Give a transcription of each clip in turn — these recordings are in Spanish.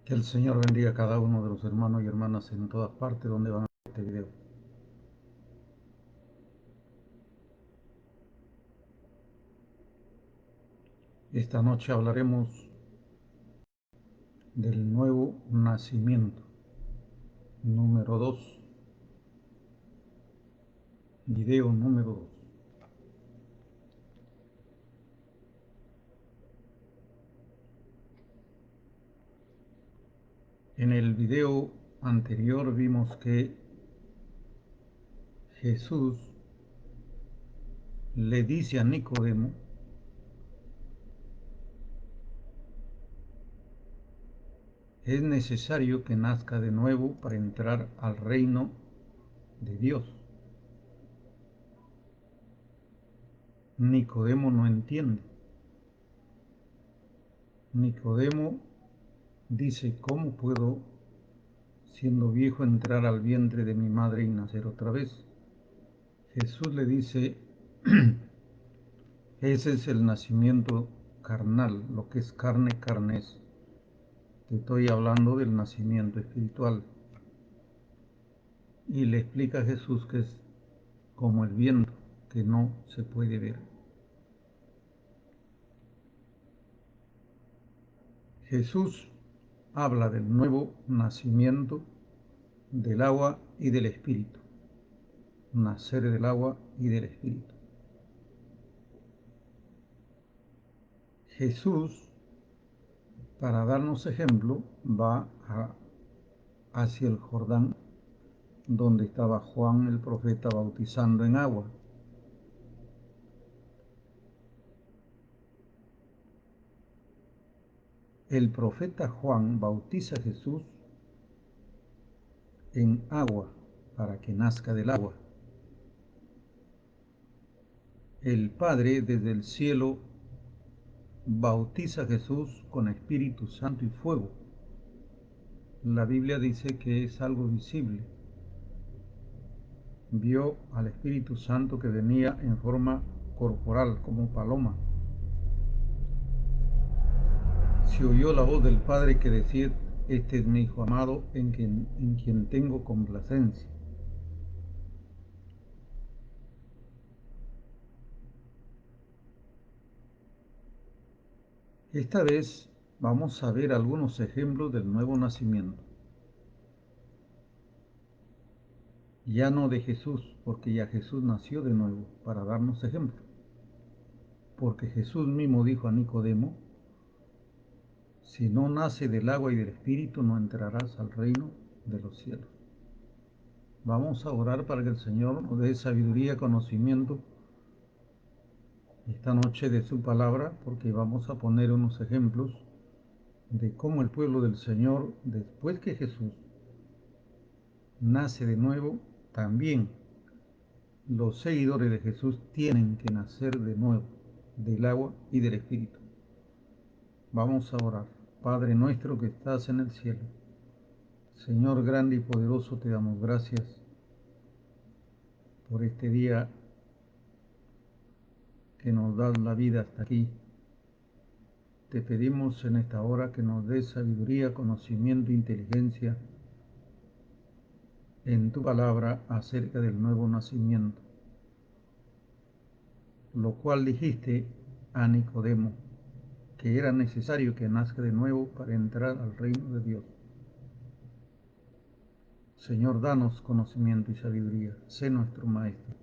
Que el Señor bendiga a cada uno de los hermanos y hermanas en todas partes donde van a ver este video. Esta noche hablaremos del nuevo nacimiento, número 2, video número 2. En el video anterior vimos que Jesús le dice a Nicodemo es necesario que nazca de nuevo para entrar al reino de Dios. Nicodemo no entiende. Nicodemo dice, ¿cómo puedo, siendo viejo, entrar al vientre de mi madre y nacer otra vez? Jesús le dice, ese es el nacimiento carnal, lo que es carne, carne es. Te estoy hablando del nacimiento espiritual. Y le explica a Jesús que es como el viento, que no se puede ver. Jesús habla del nuevo nacimiento del agua y del espíritu. Nacer del agua y del espíritu. Jesús, para darnos ejemplo, va hacia el Jordán, donde estaba Juan el profeta bautizando en agua. El profeta Juan bautiza a Jesús en agua para que nazca del agua. El Padre desde el cielo bautiza a Jesús con Espíritu Santo y fuego. La Biblia dice que es algo visible. Vio al Espíritu Santo que venía en forma corporal como paloma. Se oyó la voz del Padre que decía, este es mi Hijo amado en quien tengo complacencia. Esta vez vamos a ver algunos ejemplos del nuevo nacimiento. Ya no de Jesús, porque ya Jesús nació de nuevo, para darnos ejemplo. Porque Jesús mismo dijo a Nicodemo, si no nace del agua y del Espíritu, no entrarás al reino de los cielos. Vamos a orar para que el Señor nos dé sabiduría, conocimiento esta noche de su palabra, porque vamos a poner unos ejemplos de cómo el pueblo del Señor, después que Jesús nace de nuevo, también los seguidores de Jesús tienen que nacer de nuevo, del agua y del Espíritu. Vamos a orar. Padre nuestro que estás en el cielo, Señor grande y poderoso, te damos gracias por este día que nos das la vida hasta aquí. Te pedimos en esta hora que nos des sabiduría, conocimiento, inteligencia en tu palabra acerca del nuevo nacimiento, lo cual dijiste a Nicodemo que era necesario que nazca de nuevo para entrar al reino de Dios. Señor, danos conocimiento y sabiduría, sé nuestro Maestro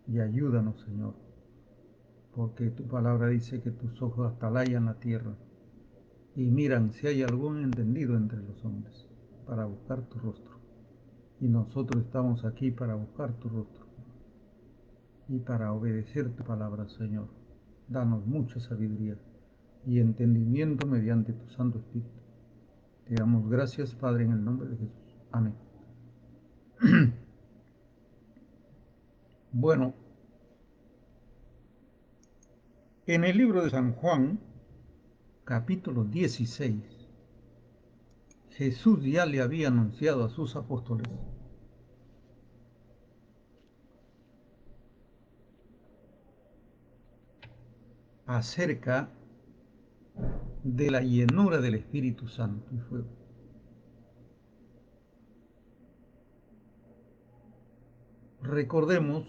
y ayúdanos, Señor, porque tu palabra dice que tus ojos atalayan la tierra y miran si hay algún entendido entre los hombres para buscar tu rostro. Y nosotros estamos aquí para buscar tu rostro y para obedecer tu palabra, Señor. Danos mucha sabiduría y entendimiento mediante tu Santo Espíritu. Te damos gracias, Padre, en el nombre de Jesús. Amén. Bueno, en el libro de San Juan, capítulo 16, Jesús ya le había anunciado a sus apóstoles acerca de la llenura del Espíritu Santo y fuego. Recordemos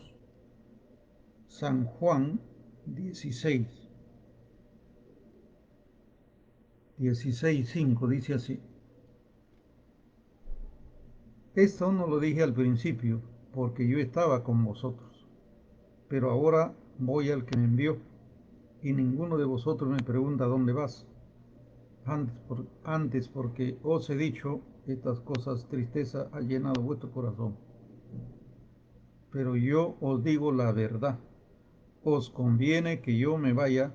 San Juan 16:5 dice así: esto no lo dije al principio, porque yo estaba con vosotros, pero ahora voy al que me envió, y ninguno de vosotros me pregunta dónde vas. Antes porque os he dicho estas cosas, tristeza ha llenado vuestro corazón. Pero yo os digo la verdad, os conviene que yo me vaya,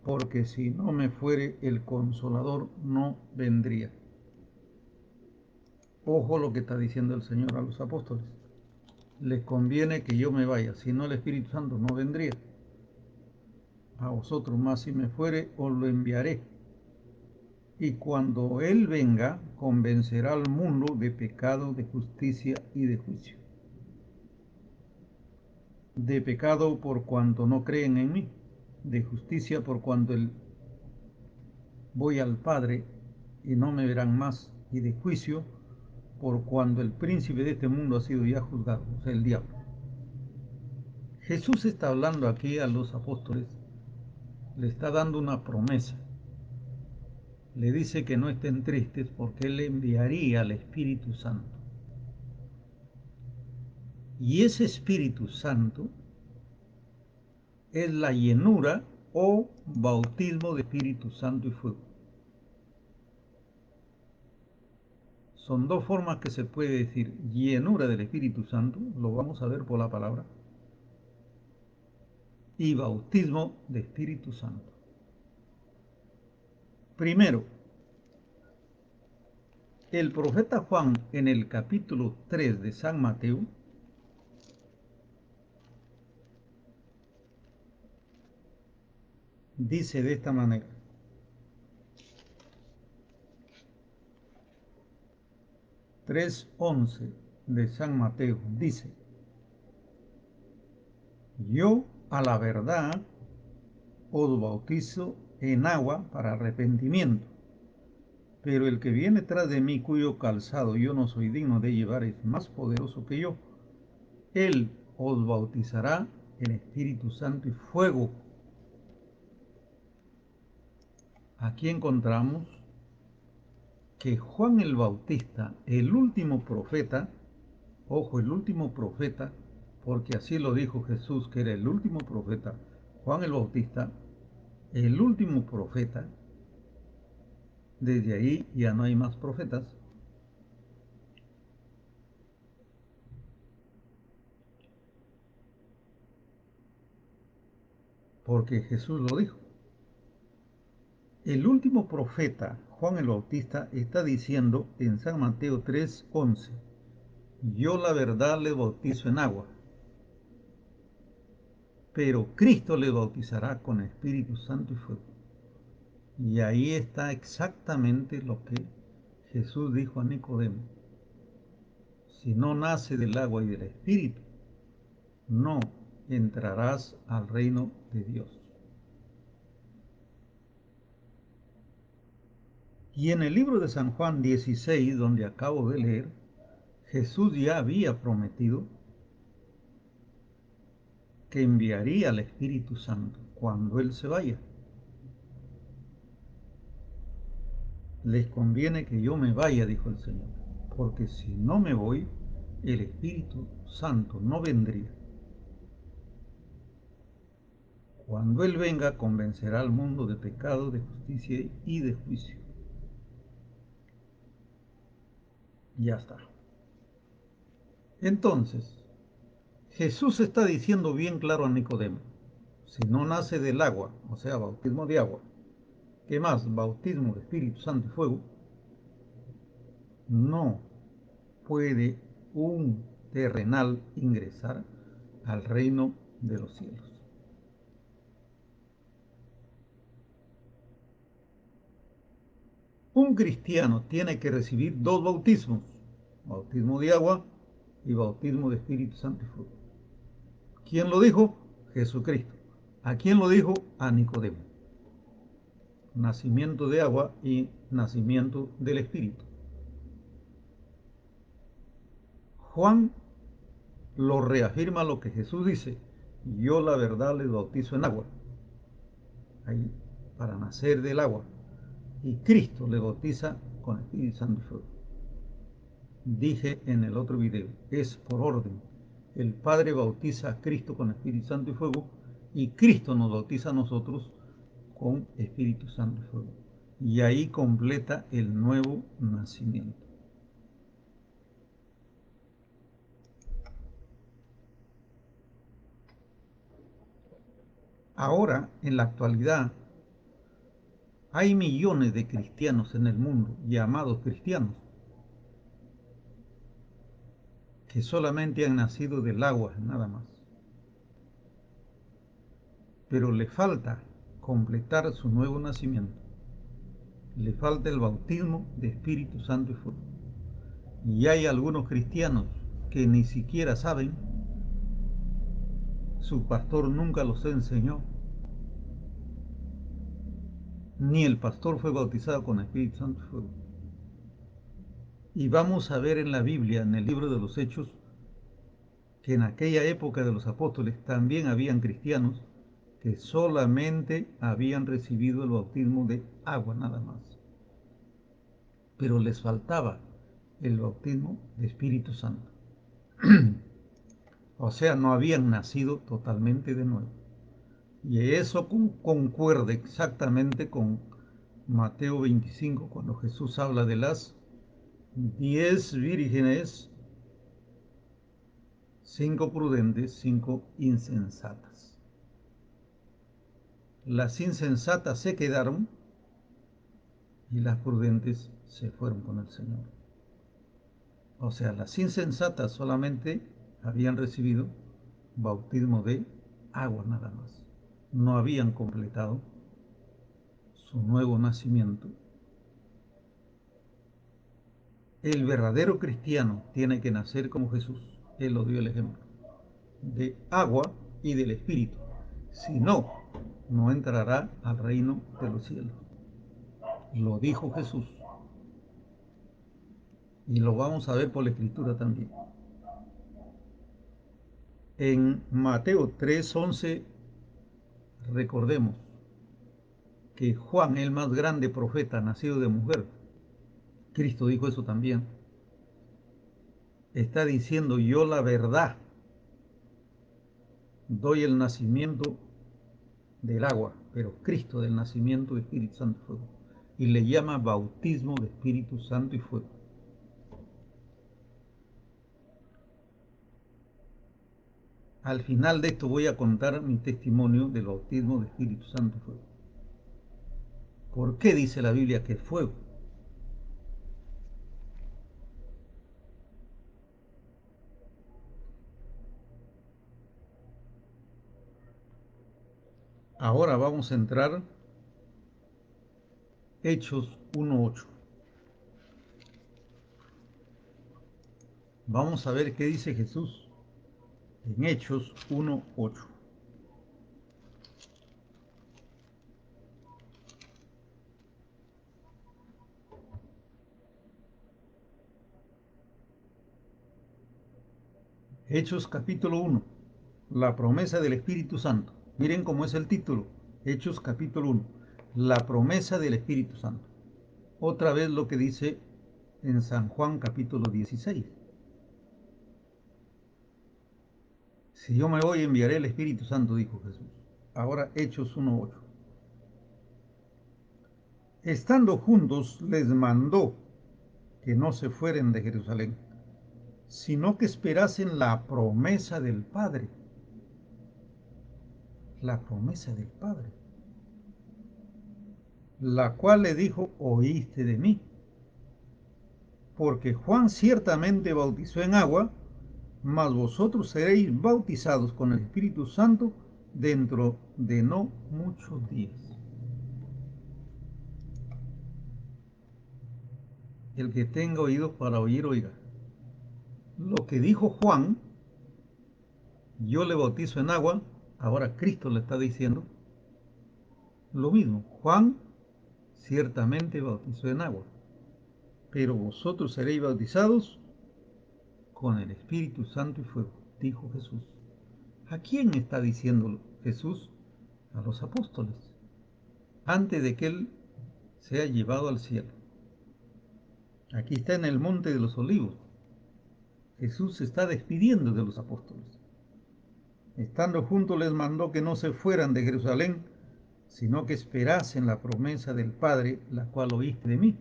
porque si no me fuere, el Consolador no vendría. Ojo lo que está diciendo el Señor a los apóstoles. Les conviene que yo me vaya, si no el Espíritu Santo no vendría. A vosotros más si me fuere, os lo enviaré. Y cuando Él venga, convencerá al mundo de pecado, de justicia y de juicio. De pecado por cuanto no creen en mí, de justicia por cuanto voy al Padre y no me verán más, y de juicio por cuando el príncipe de este mundo ha sido ya juzgado, o sea, el diablo. Jesús está hablando aquí a los apóstoles, le está dando una promesa. Le dice que no estén tristes porque Él enviaría al Espíritu Santo. Y ese Espíritu Santo es la llenura o bautismo de Espíritu Santo y fuego. Son dos formas que se puede decir llenura del Espíritu Santo, lo vamos a ver por la palabra, y bautismo de Espíritu Santo. Primero, el profeta Juan en el capítulo 3 de San Mateo dice de esta manera: 3:11 de San Mateo dice: yo a la verdad os bautizo en agua para arrepentimiento, pero el que viene tras de mí, cuyo calzado yo no soy digno de llevar, es más poderoso que yo. Él os bautizará en Espíritu Santo y fuego. Aquí encontramos que Juan el Bautista, el último profeta, ojo, el último profeta, porque así lo dijo Jesús, que era el último profeta, Juan el Bautista, el último profeta, desde ahí ya no hay más profetas, porque Jesús lo dijo. El último profeta, Juan el Bautista, está diciendo en San Mateo 3:11, yo la verdad le bautizo en agua, pero Cristo le bautizará con Espíritu Santo y fuego. Y ahí está exactamente lo que Jesús dijo a Nicodemo: si no nace del agua y del Espíritu, no entrarás al reino de Dios. Y en el libro de San Juan 16, donde acabo de leer, Jesús ya había prometido que enviaría al Espíritu Santo cuando Él se vaya. Les conviene que yo me vaya, dijo el Señor, porque si no me voy, el Espíritu Santo no vendría. Cuando Él venga, convencerá al mundo de pecado, de justicia y de juicio. Ya está. Entonces, Jesús está diciendo bien claro a Nicodemo: si no nace del agua, o sea, bautismo de agua, ¿qué más? Bautismo de Espíritu Santo y fuego, no puede un terrenal ingresar al reino de los cielos. Un cristiano tiene que recibir dos bautismos: bautismo de agua y bautismo de Espíritu Santo y fuego. ¿Quién lo dijo? Jesucristo. ¿A quién lo dijo? A Nicodemo. Nacimiento de agua y nacimiento del Espíritu. Juan lo reafirma lo que Jesús dice: yo la verdad les bautizo en agua, ahí, para nacer del agua, y Cristo le bautiza con Espíritu Santo y fuego. Dije en el otro video, es por orden. El Padre bautiza a Cristo con Espíritu Santo y fuego, y Cristo nos bautiza a nosotros con Espíritu Santo y fuego. Y ahí completa el nuevo nacimiento. Ahora, en la actualidad, hay millones de cristianos en el mundo, llamados cristianos, que solamente han nacido del agua, nada más. Pero le falta completar su nuevo nacimiento. Le falta el bautismo de Espíritu Santo y fuego. Y hay algunos cristianos que ni siquiera saben, su pastor nunca los enseñó, ni el pastor fue bautizado con Espíritu Santo y fuego. Y vamos a ver en la Biblia, en el libro de los Hechos, que en aquella época de los apóstoles también habían cristianos que solamente habían recibido el bautismo de agua nada más, pero les faltaba el bautismo de Espíritu Santo. O sea, no habían nacido totalmente de nuevo. Y eso concuerda exactamente con Mateo 25, cuando Jesús habla de las 10 vírgenes, 5 prudentes, 5 insensatas. Las insensatas se quedaron y las prudentes se fueron con el Señor. O sea, las insensatas solamente habían recibido bautismo de agua nada más. No habían completado su nuevo nacimiento. El verdadero cristiano tiene que nacer como Jesús. Él lo dio el ejemplo. De agua y del Espíritu. Si no, no entrará al reino de los cielos. Lo dijo Jesús. Y lo vamos a ver por la Escritura también. En Mateo 3:11, recordemos que Juan, el más grande profeta nacido de mujer, Cristo dijo eso también, está diciendo: yo la verdad doy el nacimiento del agua, pero Cristo del nacimiento de Espíritu Santo y fuego. Y le llama bautismo de Espíritu Santo y fuego. Al final de esto voy a contar mi testimonio del bautismo de Espíritu Santo y fuego. ¿Por qué dice la Biblia que es fuego? Ahora vamos a entrar Hechos 1:8. Vamos a ver qué dice Jesús en Hechos 1:8. Hechos capítulo 1. La promesa del Espíritu Santo. Miren cómo es el título. Hechos capítulo 1. La promesa del Espíritu Santo. Otra vez lo que dice en San Juan capítulo 16. Si yo me voy, enviaré el Espíritu Santo, dijo Jesús. Ahora Hechos 1:8. Estando juntos, les mandó que no se fueren de Jerusalén, sino que esperasen la promesa del Padre. La promesa del Padre, la cual le dijo: oíste de mí. Porque Juan ciertamente bautizó en agua, mas vosotros seréis bautizados con el Espíritu Santo dentro de no muchos días. El que tenga oídos para oír, oiga. Lo que dijo Juan: yo le bautizo en agua, ahora Cristo le está diciendo lo mismo. Juan ciertamente bautizó en agua, pero vosotros seréis bautizados con el Espíritu Santo y fuego, dijo Jesús. ¿A quién está diciendo Jesús? A los apóstoles, antes de que Él sea llevado al cielo. Aquí está en el Monte de los Olivos. Jesús se está despidiendo de los apóstoles. Estando juntos les mandó que no se fueran de Jerusalén, sino que esperasen la promesa del Padre, la cual oíste de mí.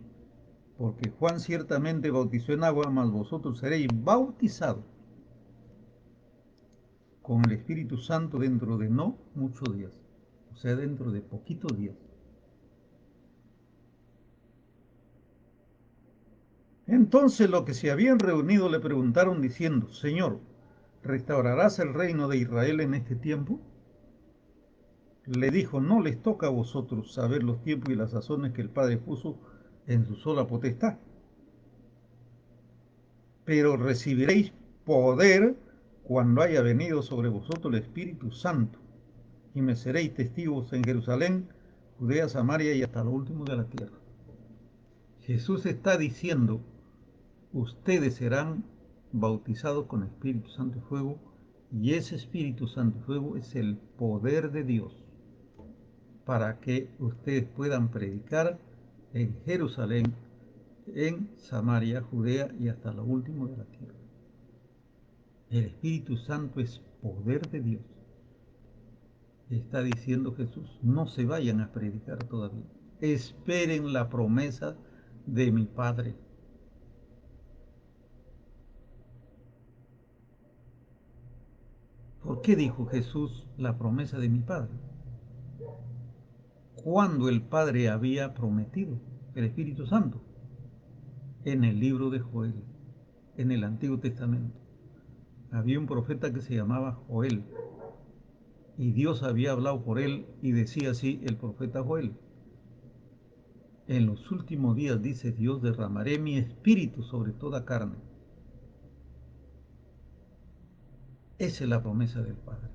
Porque Juan ciertamente bautizó en agua, mas vosotros seréis bautizados con el Espíritu Santo dentro de no muchos días, o sea, dentro de poquitos días. Entonces los que se habían reunido le preguntaron diciendo, Señor, ¿restaurarás el reino de Israel en este tiempo? Le dijo, no les toca a vosotros saber los tiempos y las sazones que el Padre puso en su sola potestad, pero recibiréis poder cuando haya venido sobre vosotros el Espíritu Santo, y me seréis testigos en Jerusalén, Judea, Samaria y hasta lo último de la tierra. Jesús está diciendo, ustedes serán bautizados con Espíritu Santo y fuego, y ese Espíritu Santo y fuego es el poder de Dios para que ustedes puedan predicar en Jerusalén, en Samaria, Judea y hasta lo último de la tierra. El Espíritu Santo es poder de Dios. Está diciendo Jesús, no se vayan a predicar todavía. Esperen la promesa de mi Padre. ¿Por qué dijo Jesús la promesa de mi Padre? Cuando el Padre había prometido el Espíritu Santo en el libro de Joel, en el Antiguo Testamento. Había un profeta que se llamaba Joel, y Dios había hablado por él y decía así el profeta Joel. En los últimos días, dice Dios, derramaré mi espíritu sobre toda carne. Esa es la promesa del Padre.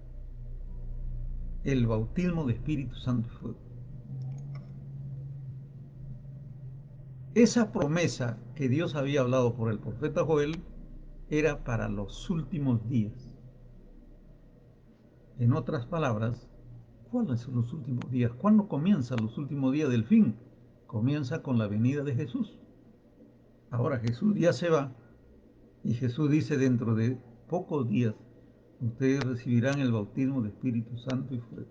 El bautismo de Espíritu Santo y fuego. Esa promesa que Dios había hablado por el profeta Joel era para los últimos días. En otras palabras, ¿cuáles son los últimos días? ¿Cuándo comienzan los últimos días del fin? Comienza con la venida de Jesús. Ahora Jesús ya se va y Jesús dice dentro de pocos días ustedes recibirán el bautismo de Espíritu Santo y fuego.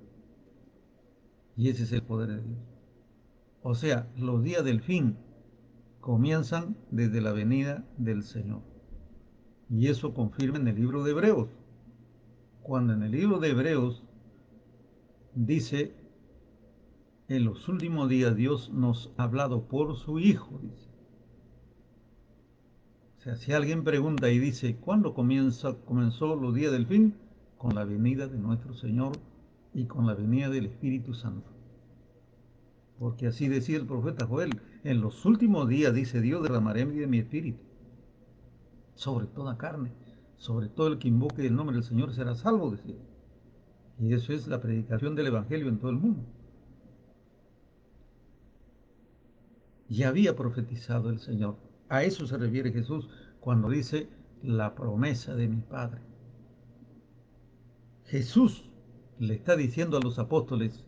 Y ese es el poder de Dios. O sea, los días del fin comienzan desde la venida del Señor. Y eso confirma en el libro de Hebreos. Cuando en el libro de Hebreos dice, en los últimos días Dios nos ha hablado por su Hijo, dice. O sea, si alguien pregunta y dice, ¿cuándo comenzó los días del fin? Con la venida de nuestro Señor y con la venida del Espíritu Santo. Porque así decía el profeta Joel, en los últimos días, dice Dios, derramaré de mi espíritu sobre toda carne, sobre todo el que invoque el nombre del Señor será salvo, decía. Y eso es la predicación del Evangelio en todo el mundo. Ya había profetizado el Señor. A eso se refiere Jesús cuando dice la promesa de mi Padre. Jesús le está diciendo a los apóstoles,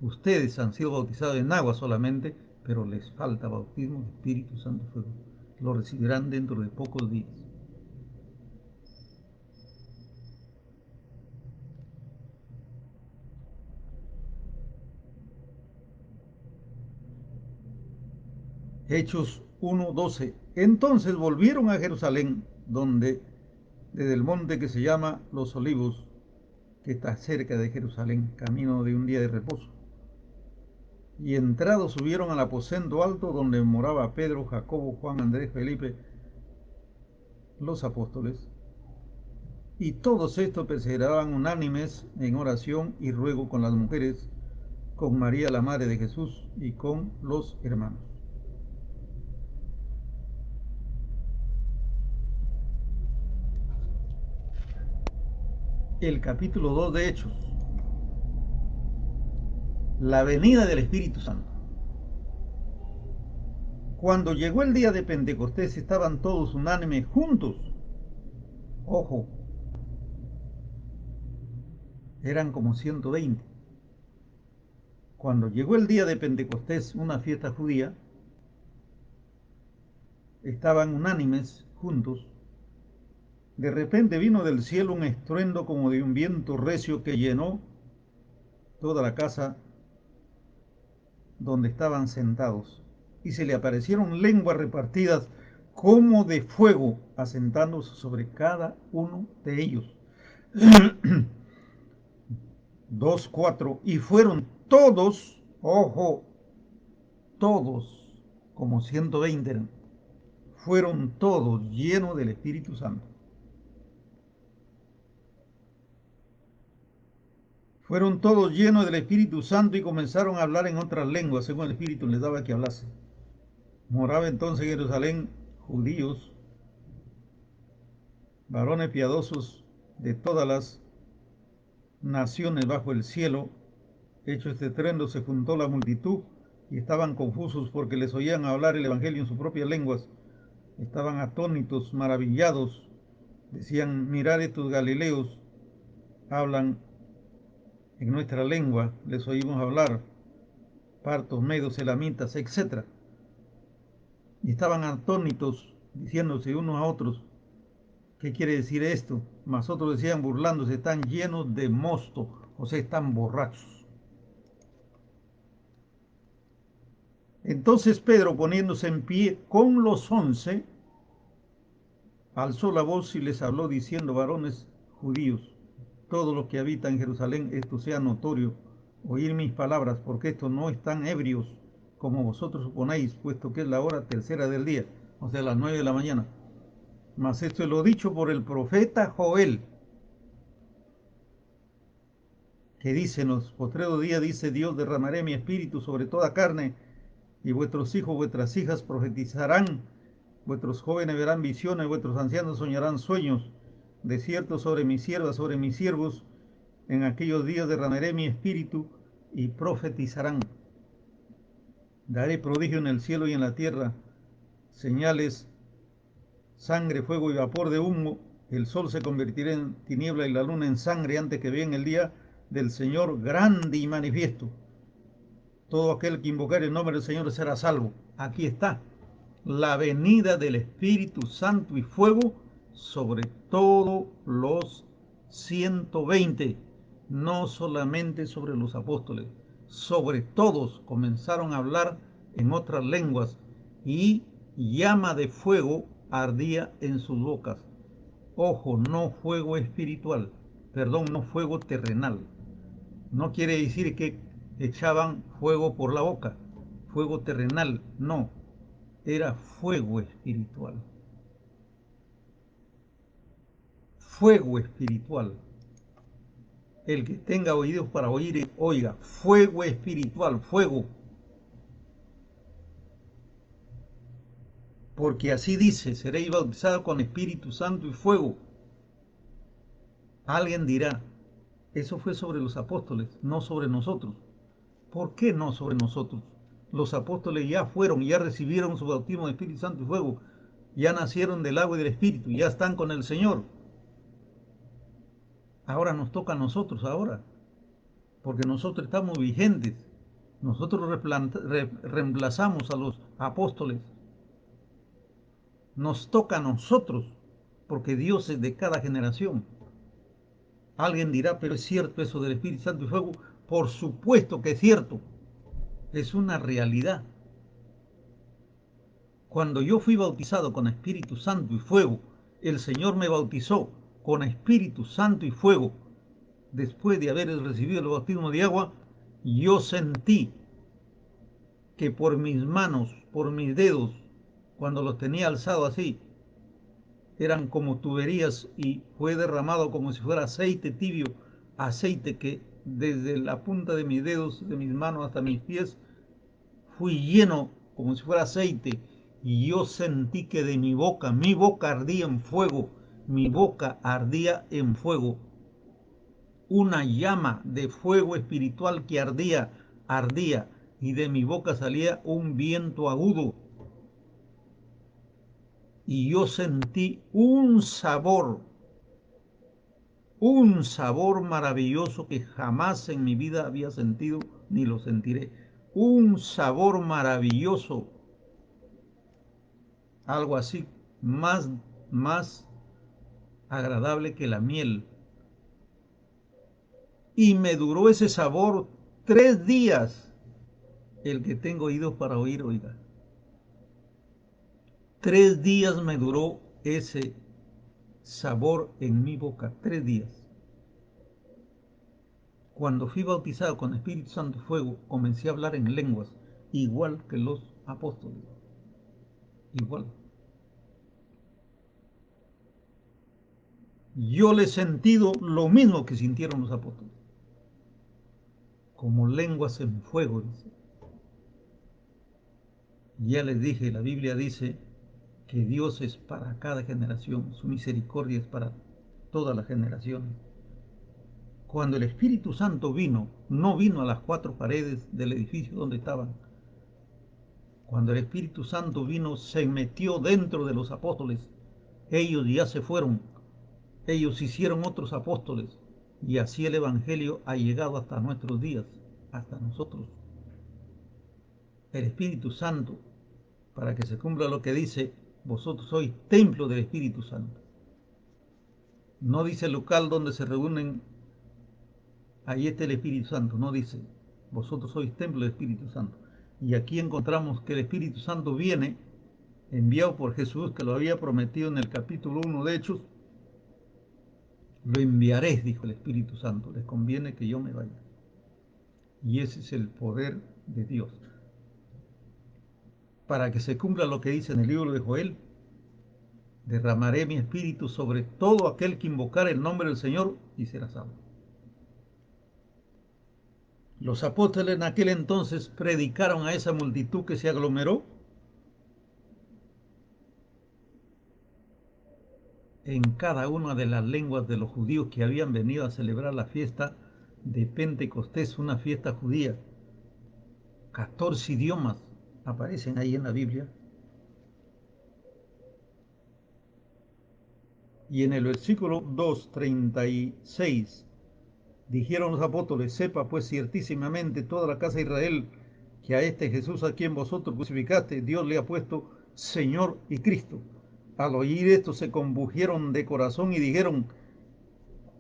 ustedes han sido bautizados en agua solamente, pero les falta bautismo de Espíritu Santo y fuego. Lo recibirán dentro de pocos días. Hechos 1:12. Entonces volvieron a Jerusalén, donde desde el monte que se llama Los Olivos, que está cerca de Jerusalén, camino de un día de reposo. Y entrados subieron al aposento alto donde moraba Pedro, Jacobo, Juan, Andrés, Felipe, los apóstoles. Y todos estos perseveraban unánimes en oración y ruego con las mujeres, con María la madre de Jesús y con los hermanos. El capítulo 2 de Hechos. La venida del Espíritu Santo. Cuando llegó el día de Pentecostés estaban todos unánimes juntos Ojo, eran como 120. Cuando llegó el día de Pentecostés, una fiesta judía, estaban unánimes juntos. De repente vino del cielo un estruendo como de un viento recio que llenó toda la casa donde estaban sentados, y se le aparecieron lenguas repartidas como de fuego, asentándose sobre cada uno de ellos. 2, 4, y fueron todos, ojo, todos, como 120 eran, fueron todos llenos del Espíritu Santo. Fueron todos llenos del Espíritu Santo y comenzaron a hablar en otras lenguas, según el Espíritu les daba que hablase. Moraba entonces en Jerusalén judíos, varones piadosos de todas las naciones bajo el cielo. Hecho este estruendo, se juntó la multitud y estaban confusos porque les oían hablar el Evangelio en sus propias lenguas. Estaban atónitos, maravillados. Decían: mirad, estos galileos hablan en nuestra lengua, les oímos hablar, partos, medos, elamitas, etc. Y estaban atónitos, diciéndose unos a otros: ¿qué quiere decir esto? Mas otros decían burlándose: están llenos de mosto, o sea, están borrachos. Entonces Pedro, poniéndose en pie con los 11, alzó la voz y les habló diciendo: varones judíos, todos los que habitan en Jerusalén, esto sea notorio, oír mis palabras, porque estos no están ebrios, como vosotros suponéis, puesto que es la hora tercera del día, o sea, las 9 de la mañana. Mas esto es lo dicho por el profeta Joel, que dice: en los postreros días, dice Dios, derramaré mi espíritu sobre toda carne, y vuestros hijos, vuestras hijas profetizarán, vuestros jóvenes verán visiones, vuestros ancianos soñarán sueños. De cierto, sobre mis siervas, sobre mis siervos, en aquellos días derramaré mi espíritu y profetizarán. Daré prodigio en el cielo y en la tierra, señales, sangre, fuego y vapor de humo. El sol se convertirá en tiniebla y la luna en sangre antes que venga el día del Señor grande y manifiesto. Todo aquel que invocar el nombre del Señor será salvo. Aquí está la venida del Espíritu Santo y fuego sobre todos los 120, no solamente sobre los apóstoles, sobre todos comenzaron a hablar en otras lenguas y llama de fuego ardía en sus bocas. Ojo, no fuego espiritual, perdón, no fuego terrenal. No quiere decir que echaban fuego por la boca, fuego terrenal, no, era fuego espiritual. Fuego espiritual. El que tenga oídos para oír, oiga. Fuego espiritual, fuego. Porque así dice: seréis bautizados con Espíritu Santo y fuego. Alguien dirá: eso fue sobre los apóstoles, no sobre nosotros. ¿Por qué no sobre nosotros? Los apóstoles ya fueron, ya recibieron su bautismo de Espíritu Santo y fuego, ya nacieron del agua y del Espíritu, ya están con el Señor. Ahora nos toca a nosotros ahora, porque nosotros estamos vigentes. Nosotros reemplazamos a los apóstoles. Nos toca a nosotros, porque Dios es de cada generación. Alguien dirá: pero es cierto eso del Espíritu Santo y fuego. Por supuesto que es cierto. Es una realidad. Cuando yo fui bautizado con Espíritu Santo y fuego, el Señor me bautizó con Espíritu Santo y fuego. Después de haber recibido el bautismo de agua, yo sentí que por mis manos, por mis dedos, cuando los tenía alzados así, eran como tuberías y fue derramado como si fuera aceite tibio, aceite que desde la punta de mis dedos, de mis manos hasta mis pies, fui lleno como si fuera aceite, y yo sentí que de mi boca ardía en fuego, mi boca ardía en fuego, una llama de fuego espiritual que ardía, ardía, y de mi boca salía un viento agudo, y yo sentí un sabor un sabor maravilloso que jamás en mi vida había sentido ni lo sentiré. Un sabor maravilloso, algo así más agradable que la miel. Y me duró ese sabor 3 días. El que tengo oídos para oír, oiga. 3 días me duró ese sabor en mi boca. 3 días. Cuando fui bautizado con Espíritu Santo y fuego, comencé a hablar en lenguas, igual que los apóstoles. Igual. Yo le he sentido lo mismo que sintieron los apóstoles. Como lenguas en fuego, dice. Ya les dije, la Biblia dice que Dios es para cada generación, su misericordia es para todas las generaciones. Cuando el Espíritu Santo vino, no vino a las 4 paredes del edificio donde estaban. Cuando el Espíritu Santo vino, se metió dentro de los apóstoles. Ellos ya se fueron, ellos hicieron otros apóstoles, y así el Evangelio ha llegado hasta nuestros días, hasta nosotros. El Espíritu Santo, para que se cumpla lo que dice, vosotros sois templo del Espíritu Santo. No dice el local donde se reúnen, ahí está el Espíritu Santo, no dice, vosotros sois templo del Espíritu Santo. Y aquí encontramos que el Espíritu Santo viene, enviado por Jesús, que lo había prometido en el capítulo 1 de Hechos. Lo enviaré, dijo el Espíritu Santo, les conviene que yo me vaya. Y ese es el poder de Dios. Para que se cumpla lo que dice en el libro de Joel, derramaré mi espíritu sobre todo aquel que invocar el nombre del Señor y será salvo. Los apóstoles en aquel entonces predicaron a esa multitud que se aglomeró en cada una de las lenguas de los judíos que habían venido a celebrar la fiesta de Pentecostés, una fiesta judía. 14 idiomas aparecen ahí en la Biblia. Y en el versículo 2:36 dijeron los apóstoles: sepa pues ciertísimamente toda la casa de Israel que a este Jesús a quien vosotros crucificaste, Dios le ha puesto Señor y Cristo. Al oír esto se compungieron de corazón y dijeron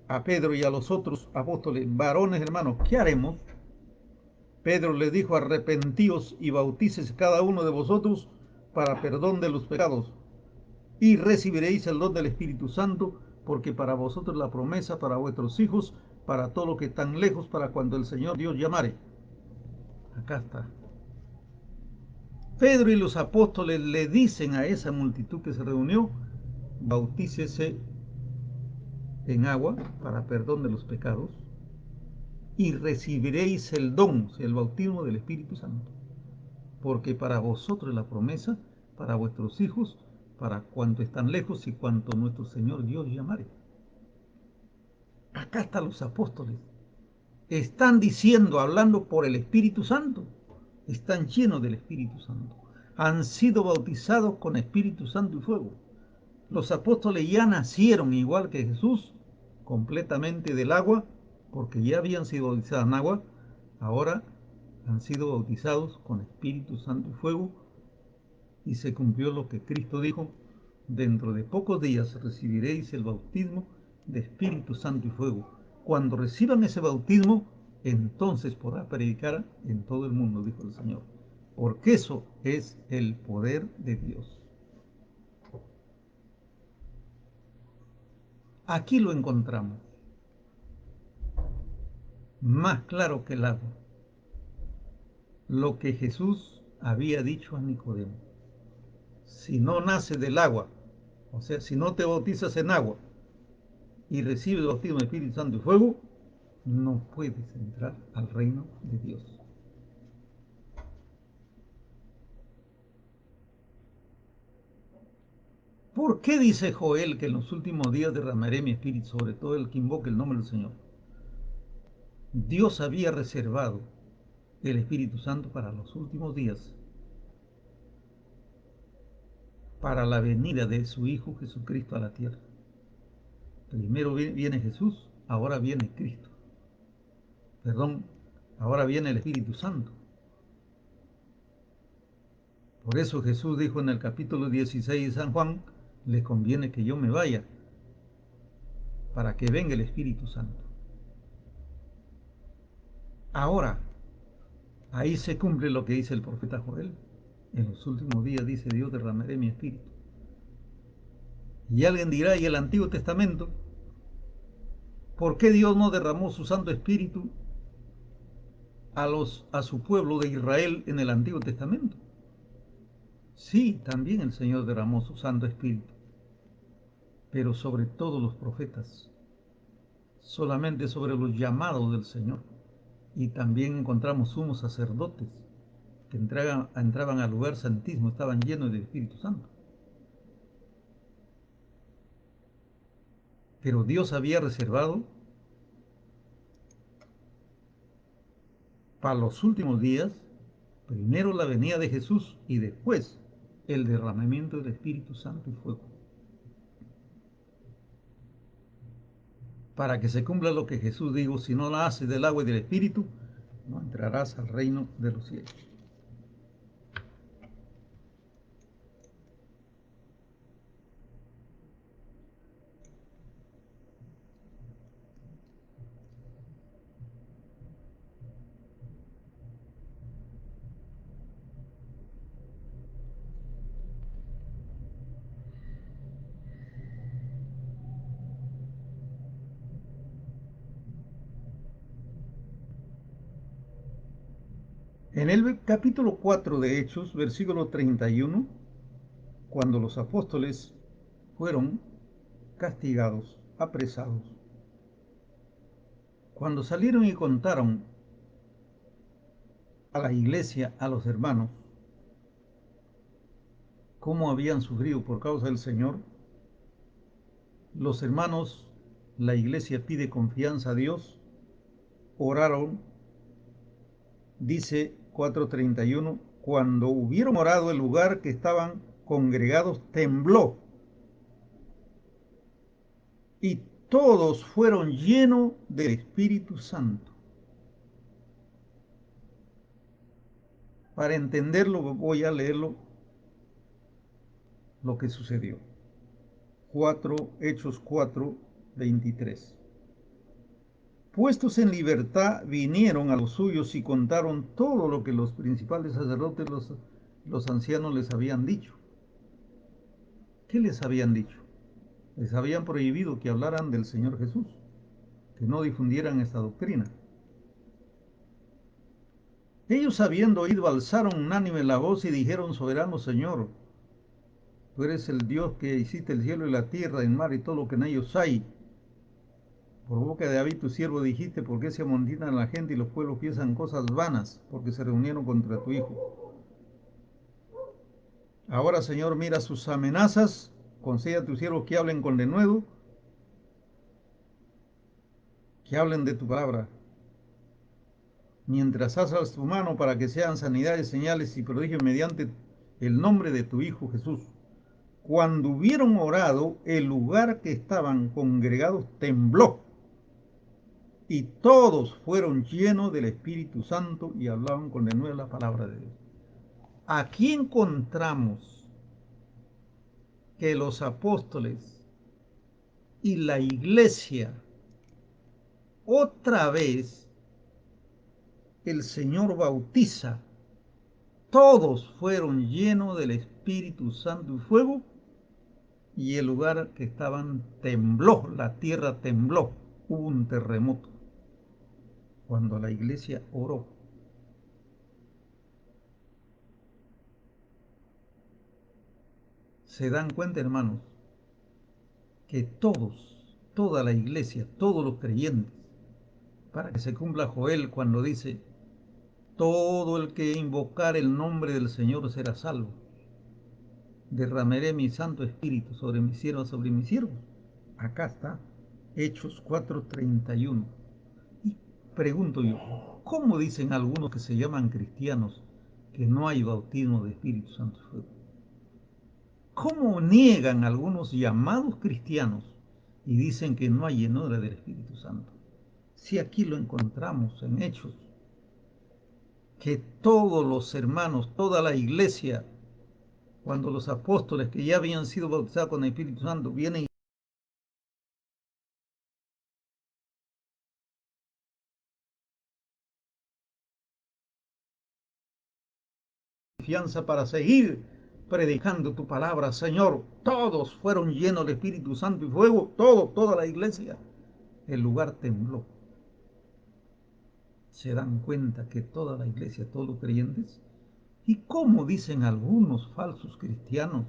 a Pedro y a los otros apóstoles: varones hermanos, ¿qué haremos? Pedro les dijo: arrepentíos y bautícese cada uno de vosotros para perdón de los pecados, y recibiréis el don del Espíritu Santo, porque para vosotros la promesa, para vuestros hijos, para todo lo que están lejos, para cuando el Señor Dios llamare. Acá está. Pedro y los apóstoles le dicen a esa multitud que se reunió: bautícese en agua para perdón de los pecados y recibiréis el don, el bautismo del Espíritu Santo, porque para vosotros la promesa, para vuestros hijos, para cuanto están lejos y cuanto nuestro Señor Dios llamare. Acá están los apóstoles. Están diciendo, hablando por el Espíritu Santo. Están llenos del Espíritu Santo. Han sido bautizados con Espíritu Santo y fuego. Los apóstoles ya nacieron igual que Jesús, completamente del agua, porque ya habían sido bautizados en agua. Ahora han sido bautizados con Espíritu Santo y fuego. Y se cumplió lo que Cristo dijo: dentro de pocos días recibiréis el bautismo de Espíritu Santo y fuego. Cuando reciban ese bautismo, entonces podrá predicar en todo el mundo, dijo el Señor, porque eso es el poder de Dios. Aquí lo encontramos, más claro que el agua, lo que Jesús había dicho a Nicodemo: si no nace del agua, o sea, si no te bautizas en agua y recibes el bautismo del Espíritu Santo y fuego, no puedes entrar al reino de Dios. ¿Por qué dice Joel que en los últimos días derramaré mi espíritu sobre todo el que invoque el nombre del Señor? Dios había reservado el Espíritu Santo para los últimos días, para la venida de su Hijo Jesucristo a la tierra. Primero viene Jesús, ahora viene Cristo. Perdón, ahora viene el Espíritu Santo. Por eso Jesús dijo en el capítulo 16 de San Juan, les conviene que yo me vaya para que venga el Espíritu Santo. Ahora, ahí se cumple lo que dice el profeta Joel. En los últimos días, dice Dios, derramaré mi espíritu. Y alguien dirá, ¿y el Antiguo Testamento? ¿Por qué Dios no derramó su Santo Espíritu a su pueblo de Israel en el Antiguo Testamento? Sí, también el Señor derramó su Santo Espíritu, pero sobre todos los profetas, solamente sobre los llamados del Señor. Y también encontramos sumos sacerdotes que entraban al lugar santísimo, estaban llenos del Espíritu Santo. Pero Dios había reservado para los últimos días, primero la venida de Jesús y después el derramamiento del Espíritu Santo y fuego. Para que se cumpla lo que Jesús dijo, si no la haces del agua y del Espíritu, no entrarás al reino de los cielos. En el capítulo 4 de Hechos, versículo 31, cuando los apóstoles fueron castigados, apresados, cuando salieron y contaron a la iglesia, a los hermanos, cómo habían sufrido por causa del Señor, los hermanos, la iglesia pide confianza a Dios, oraron, dice 4:31, cuando hubieron orado el lugar que estaban congregados tembló y todos fueron llenos del Espíritu Santo. Para entenderlo voy a leerlo lo que sucedió. Hechos 4:23. Puestos en libertad, vinieron a los suyos y contaron todo lo que los principales sacerdotes, los ancianos les habían dicho. ¿Qué les habían dicho? Les habían prohibido que hablaran del Señor Jesús, que no difundieran esta doctrina. Ellos, habiendo oído, alzaron unánime la voz y dijeron: soberano Señor, tú eres el Dios que hiciste el cielo y la tierra, el mar y todo lo que en ellos hay. Por boca de David tu siervo dijiste: ¿por qué se amotinan la gente y los pueblos piensan cosas vanas? Porque se reunieron contra tu Hijo. Ahora, Señor, mira sus amenazas, concede a tus siervos que hablen con denuedo, que hablen de tu palabra, mientras alzas tu mano para que sean sanidades, señales y prodigios mediante el nombre de tu Hijo Jesús. Cuando hubieron orado, el lugar que estaban congregados tembló, y todos fueron llenos del Espíritu Santo y hablaban con denuedo la palabra de Dios. Aquí encontramos que los apóstoles y la iglesia, otra vez, el Señor bautiza, todos fueron llenos del Espíritu Santo y fuego, y el lugar que estaban tembló, la tierra tembló, hubo un terremoto cuando la iglesia oró. Se dan cuenta, hermanos, que toda la iglesia, todos los creyentes, para que se cumpla Joel cuando dice: todo el que invocar el nombre del Señor será salvo. Derramaré mi Santo Espíritu sobre mis siervas, sobre mis siervos. Acá está, Hechos 4:31. Y pregunto yo, ¿cómo dicen algunos que se llaman cristianos que no hay bautismo de Espíritu Santo y fuego? ¿Cómo niegan algunos llamados cristianos y dicen que no hay llenura del Espíritu Santo. Si aquí lo encontramos en Hechos, que todos los hermanos, toda la iglesia, cuando los apóstoles que ya habían sido bautizados con el Espíritu Santo vienen confianza para seguir predicando tu palabra, Señor, todos fueron llenos del Espíritu Santo y fuego, toda la iglesia. El lugar tembló. Se dan cuenta que toda la iglesia, todos los creyentes, y como dicen algunos falsos cristianos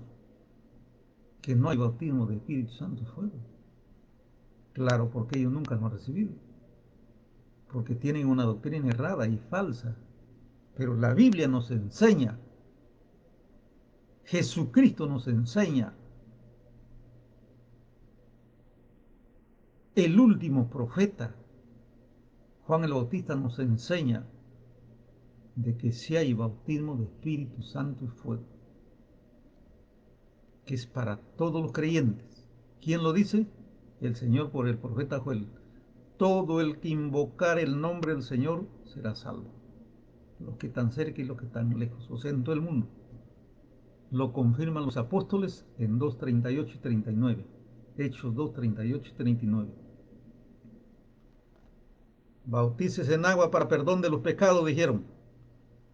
que no hay bautismo de Espíritu Santo y fuego. Claro, porque ellos nunca lo han recibido, porque tienen una doctrina errada y falsa. Pero la Biblia nos enseña, Jesucristo nos enseña, el último profeta, Juan el Bautista, nos enseña de que si hay bautismo de Espíritu Santo y fuego, que es para todos los creyentes. ¿Quién lo dice? El Señor por el profeta Joel. Todo el que invocar el nombre del Señor será salvo. Los que están cerca y los que están lejos, o sea, en todo el mundo. Lo confirman los apóstoles en 2:38 y 39. Hechos 2:38 y 39. Bautícese en agua para perdón de los pecados, dijeron,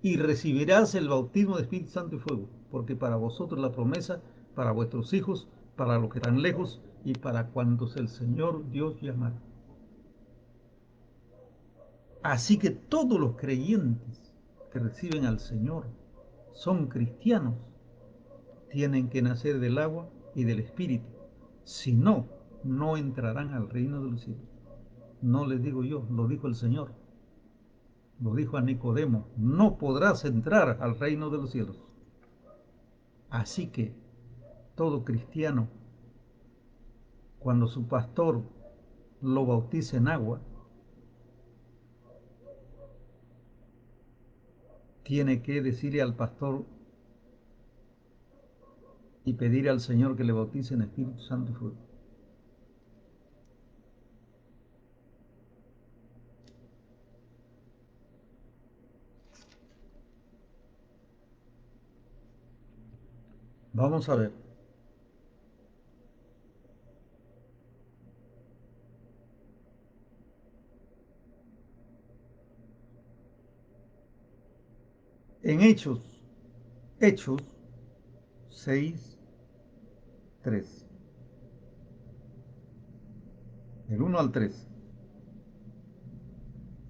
y recibirás el bautismo de Espíritu Santo y fuego, porque para vosotros la promesa, para vuestros hijos, para los que están lejos y para cuantos el Señor Dios llamara. Así que todos los creyentes que reciben al Señor son cristianos, tienen que nacer del agua y del Espíritu. Si no, no entrarán al reino de los cielos. No les digo yo, lo dijo el Señor. Lo dijo a Nicodemo, no podrás entrar al reino de los cielos. Así que todo cristiano, cuando su pastor lo bautiza en agua, tiene que decirle al pastor y pedir al Señor que le bautice en Espíritu Santo y fuego. Vamos a ver. En Hechos 6, 3. El 1 al 3.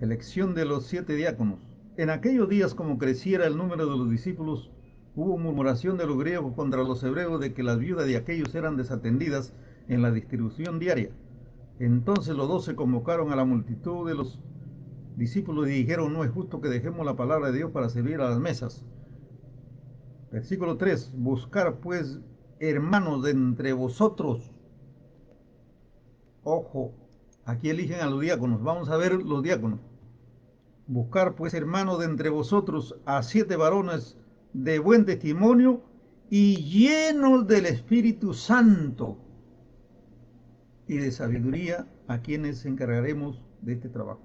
Elección de los 7 diáconos. En aquellos días, como creciera el número de los discípulos, hubo murmuración de los griegos contra los hebreos de que las viudas de aquellos eran desatendidas en la distribución diaria. Entonces los 12 convocaron a la multitud de los discípulos y dijeron, no es justo que dejemos la palabra de Dios para servir a las mesas. Versículo 3. Buscar pues, hermanos, de entre vosotros. Ojo, aquí eligen a los diáconos. Vamos a ver los diáconos. Buscar pues, hermanos, de entre vosotros a 7 varones de buen testimonio y llenos del Espíritu Santo y de sabiduría, a quienes encargaremos de este trabajo.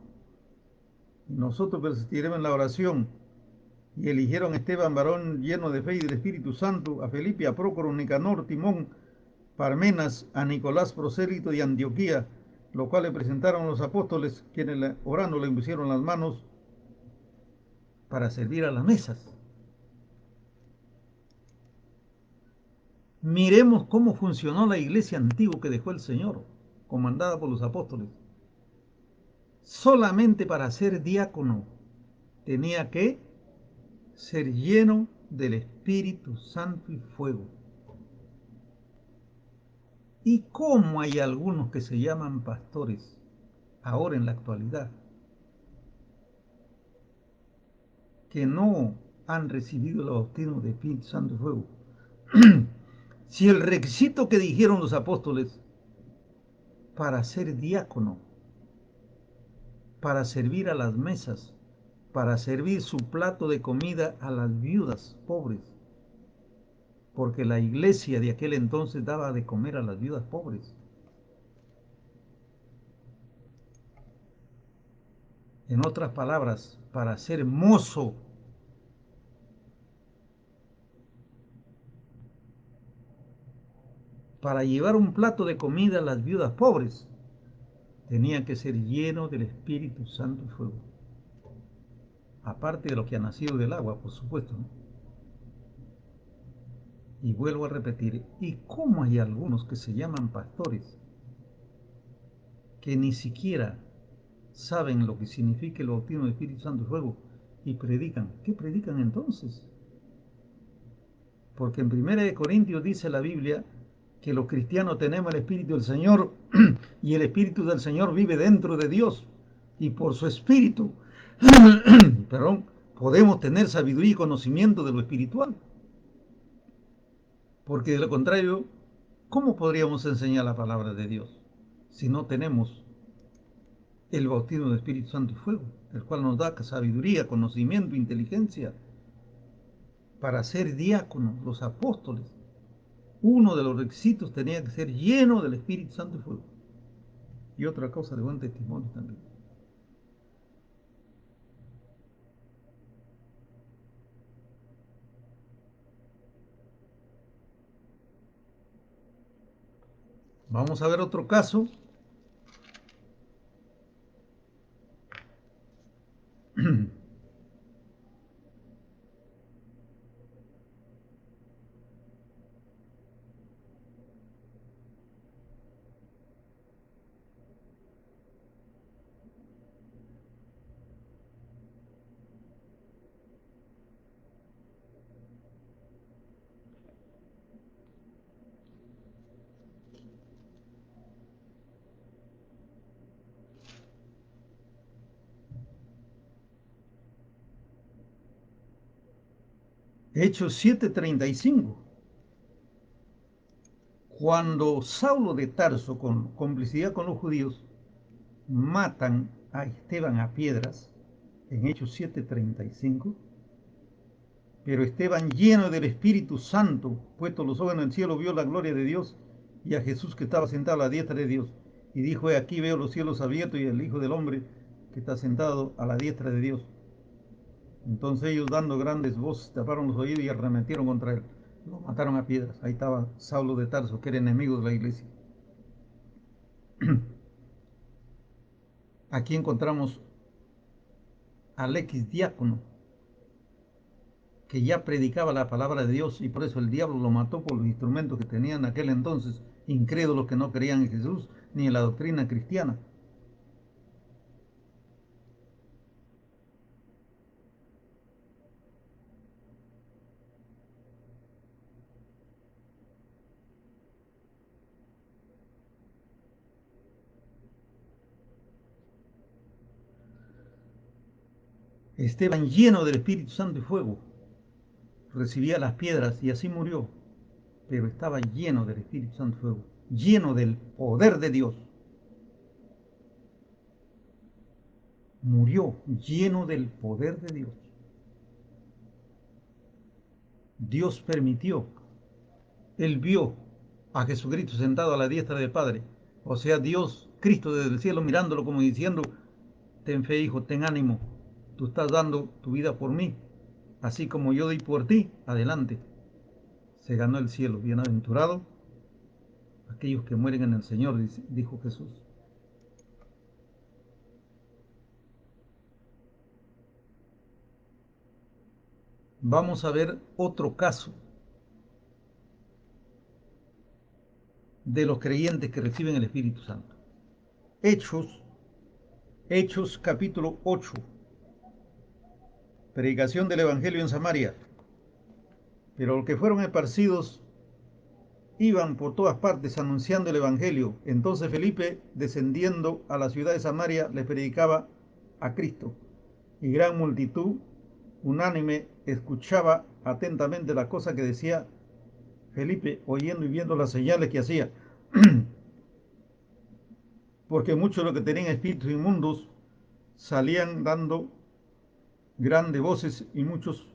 Nosotros persistiremos en la oración. Y eligieron a Esteban, varón lleno de fe y del Espíritu Santo, a Felipe, a Prócoro, Nicanor, Timón, Parmenas, a Nicolás, prosélito de Antioquía, lo cual le presentaron los apóstoles, quienes orando le impusieron las manos para servir a las mesas. Miremos cómo funcionó la iglesia antigua que dejó el Señor, comandada por los apóstoles. Solamente para ser diácono tenía que ser lleno del Espíritu Santo y fuego. ¿Y cómo hay algunos que se llaman pastores ahora en la actualidad que no han recibido el bautismo de Espíritu Santo y fuego? Si el requisito que dijeron los apóstoles para ser diácono, para servir a las mesas, para servir su plato de comida a las viudas pobres, porque la iglesia de aquel entonces daba de comer a las viudas pobres. En otras palabras, para ser mozo, para llevar un plato de comida a las viudas pobres, tenía que ser lleno del Espíritu Santo y fuego. Aparte de lo que ha nacido del agua, por supuesto, ¿no? Y vuelvo a repetir, ¿y cómo hay algunos que se llaman pastores que ni siquiera saben lo que significa el bautismo del Espíritu Santo y fuego y predican? ¿Qué predican entonces? Porque en 1 Corintios dice la Biblia que los cristianos tenemos el Espíritu del Señor y el Espíritu del Señor vive dentro de Dios y por su Espíritu, perdón, podemos tener sabiduría y conocimiento de lo espiritual. Porque de lo contrario, ¿cómo podríamos enseñar la palabra de Dios si no tenemos el bautismo del Espíritu Santo y fuego, el cual nos da sabiduría, conocimiento, inteligencia para ser diáconos, los apóstoles? Uno de los requisitos tenía que ser lleno del Espíritu Santo y fuego. Y otra cosa de buen testimonio también. Vamos a ver otro caso. Hechos 7:35. Cuando Saulo de Tarso, con complicidad con los judíos, matan a Esteban a piedras, en Hechos 7:35, pero Esteban, lleno del Espíritu Santo, puesto los ojos en el cielo, vio la gloria de Dios y a Jesús que estaba sentado a la diestra de Dios. Y dijo: aquí veo los cielos abiertos y el Hijo del Hombre que está sentado a la diestra de Dios. Entonces ellos, dando grandes voces, taparon los oídos y arremetieron contra él. Lo mataron a piedras. Ahí estaba Saulo de Tarso, que era enemigo de la iglesia. Aquí encontramos al ex diácono que ya predicaba la palabra de Dios, y por eso el diablo lo mató por los instrumentos que tenían en aquel entonces, incrédulos que no creían en Jesús ni en la doctrina cristiana. Esteban, lleno del Espíritu Santo y fuego, recibía las piedras y así murió, pero estaba lleno del Espíritu Santo y fuego, lleno del poder de Dios. Murió lleno del poder de Dios. Dios permitió. Él vio a Jesucristo sentado a la diestra del Padre. O sea, Dios, Cristo desde el cielo mirándolo como diciendo: ten fe, hijo, ten ánimo. Tú estás dando tu vida por mí. Así como yo di por ti, adelante. Se ganó el cielo. Bienaventurado aquellos que mueren en el Señor, dijo Jesús. Vamos a ver otro caso de los creyentes que reciben el Espíritu Santo. Hechos, Hechos capítulo 8. Predicación del Evangelio en Samaria. Pero los que fueron esparcidos iban por todas partes anunciando el Evangelio. Entonces Felipe, descendiendo a la ciudad de Samaria, les predicaba a Cristo. Y gran multitud, unánime, escuchaba atentamente las cosas que decía Felipe, oyendo y viendo las señales que hacía. Porque muchos de los que tenían espíritus inmundos salían dando grandes voces, y muchos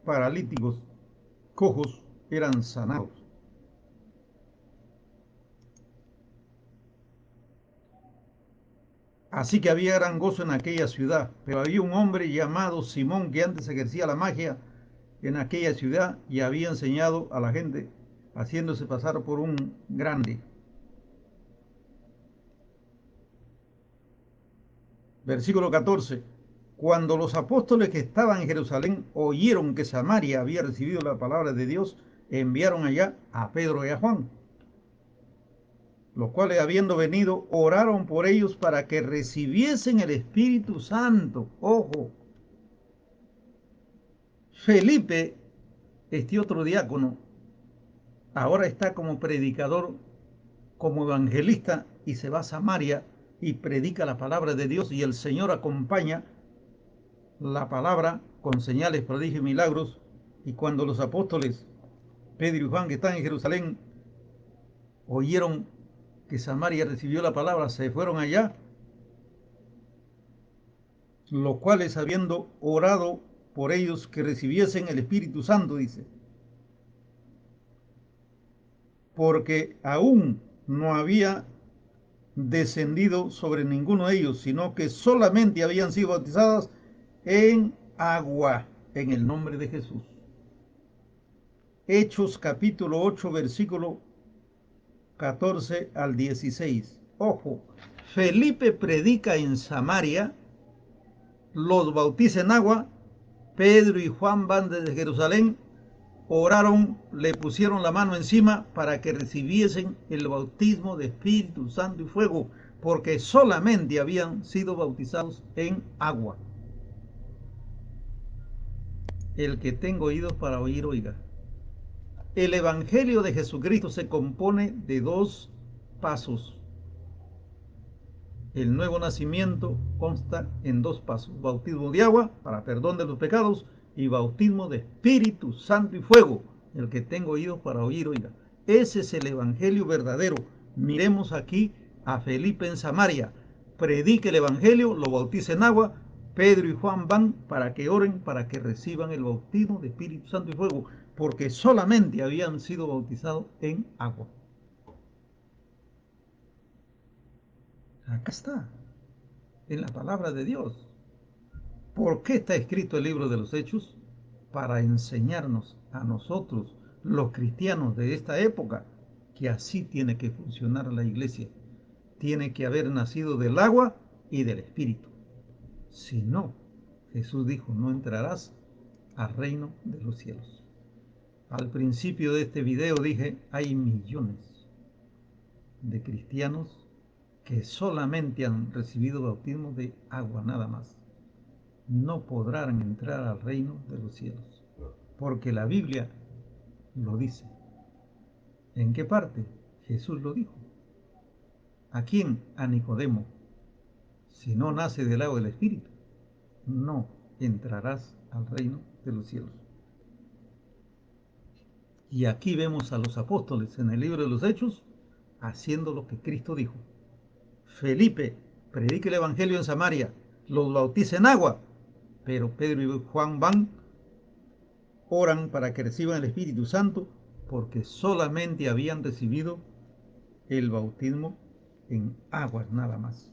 paralíticos, cojos, eran sanados. Así que había gran gozo en aquella ciudad, pero había un hombre llamado Simón que antes ejercía la magia en aquella ciudad y había enseñado a la gente haciéndose pasar por un grande. Versículo 14. Cuando los apóstoles que estaban en Jerusalén oyeron que Samaria había recibido la palabra de Dios, enviaron allá a Pedro y a Juan, los cuales habiendo venido oraron por ellos para que recibiesen el Espíritu Santo. Ojo, Felipe, este otro diácono, ahora está como predicador, como evangelista y se va a Samaria y predica la palabra de Dios y el Señor acompaña la palabra con señales, prodigios y milagros. Y cuando los apóstoles Pedro y Juan, que están en Jerusalén, oyeron que Samaria recibió la palabra, se fueron allá, los cuales habiendo orado por ellos que recibiesen el Espíritu Santo, dice, porque aún no había descendido sobre ninguno de ellos, sino que solamente habían sido bautizadas en agua, en el nombre de Jesús. Hechos capítulo 8, versículo 14 al 16. Ojo, Felipe predica en Samaria, los bautiza en agua, Pedro y Juan van desde Jerusalén, oraron, le pusieron la mano encima para que recibiesen el bautismo de Espíritu Santo y fuego, porque solamente habían sido bautizados en agua. El que tenga oídos para oír, oiga. El Evangelio de Jesucristo se compone de dos pasos. El nuevo nacimiento consta en dos pasos: bautismo de agua para perdón de los pecados y bautismo de Espíritu Santo y fuego. El que tenga oídos para oír, oiga. Ese es el Evangelio verdadero. Miremos aquí a Felipe en Samaria. Predica el Evangelio, lo bautiza en agua. Pedro y Juan van para que oren, para que reciban el bautismo de Espíritu Santo y fuego, porque solamente habían sido bautizados en agua. Acá está, en la palabra de Dios. ¿Por qué está escrito el libro de los Hechos? Para enseñarnos a nosotros, los cristianos de esta época, que así tiene que funcionar la iglesia. Tiene que haber nacido del agua y del Espíritu. Si no, Jesús dijo, no entrarás al reino de los cielos. Al principio de este video dije, hay millones de cristianos que solamente han recibido bautismo de agua, nada más. No podrán entrar al reino de los cielos, porque la Biblia lo dice. ¿En qué parte? Jesús lo dijo. ¿A quién? A Nicodemo. Si no nace del agua del Espíritu, no entrarás al reino de los cielos. Y aquí vemos a los apóstoles en el libro de los Hechos haciendo lo que Cristo dijo. Felipe predica el Evangelio en Samaria, los bautiza en agua, pero Pedro y Juan van, oran para que reciban el Espíritu Santo, porque solamente habían recibido el bautismo en aguas nada más.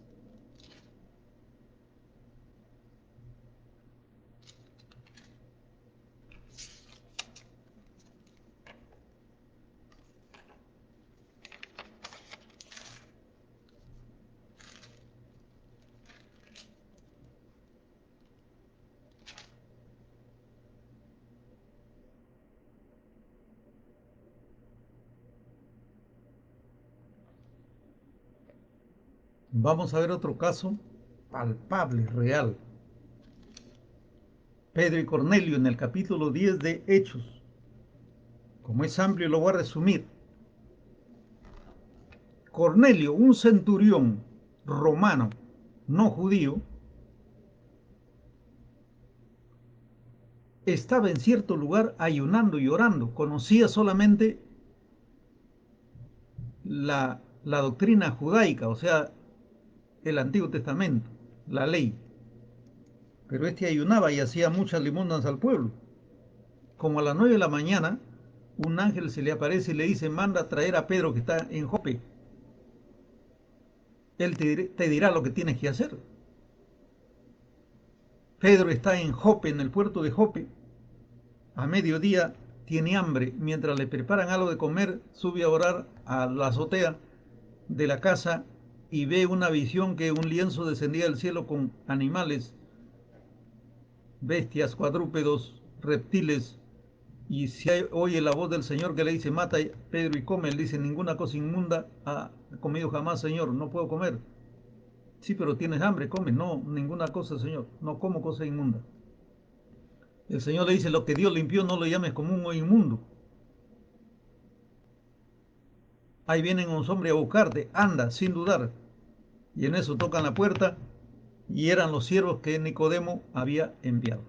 Vamos a ver otro caso palpable, real. Pedro y Cornelio en el capítulo 10 de Hechos. Como es amplio, lo voy a resumir. Cornelio, un centurión romano, no judío, estaba en cierto lugar ayunando y orando. Conocía solamente la doctrina judaica, o sea, el Antiguo Testamento, la ley. Pero este ayunaba y hacía muchas limosnas al pueblo. Como a las 9 de la mañana, un ángel se le aparece y le dice, manda a traer a Pedro que está en Jope. Él te dirá lo que tienes que hacer. Pedro está en Jope, en el puerto de Jope. A mediodía tiene hambre. Mientras le preparan algo de comer, sube a orar a la azotea de la casa y ve una visión que un lienzo descendía del cielo con animales, bestias, cuadrúpedos, reptiles. Y si oye la voz del Señor que le dice, mata Pedro y come, él dice, ninguna cosa inmunda ha comido jamás, Señor, no puedo comer. Sí, pero tienes hambre, come. No, ninguna cosa, Señor, no como cosa inmunda. El Señor le dice, lo que Dios limpió no lo llames común o inmundo. Ahí vienen unos hombres a buscarte, anda, sin dudar. Y en eso tocan la puerta y eran los siervos que Nicodemo había enviado.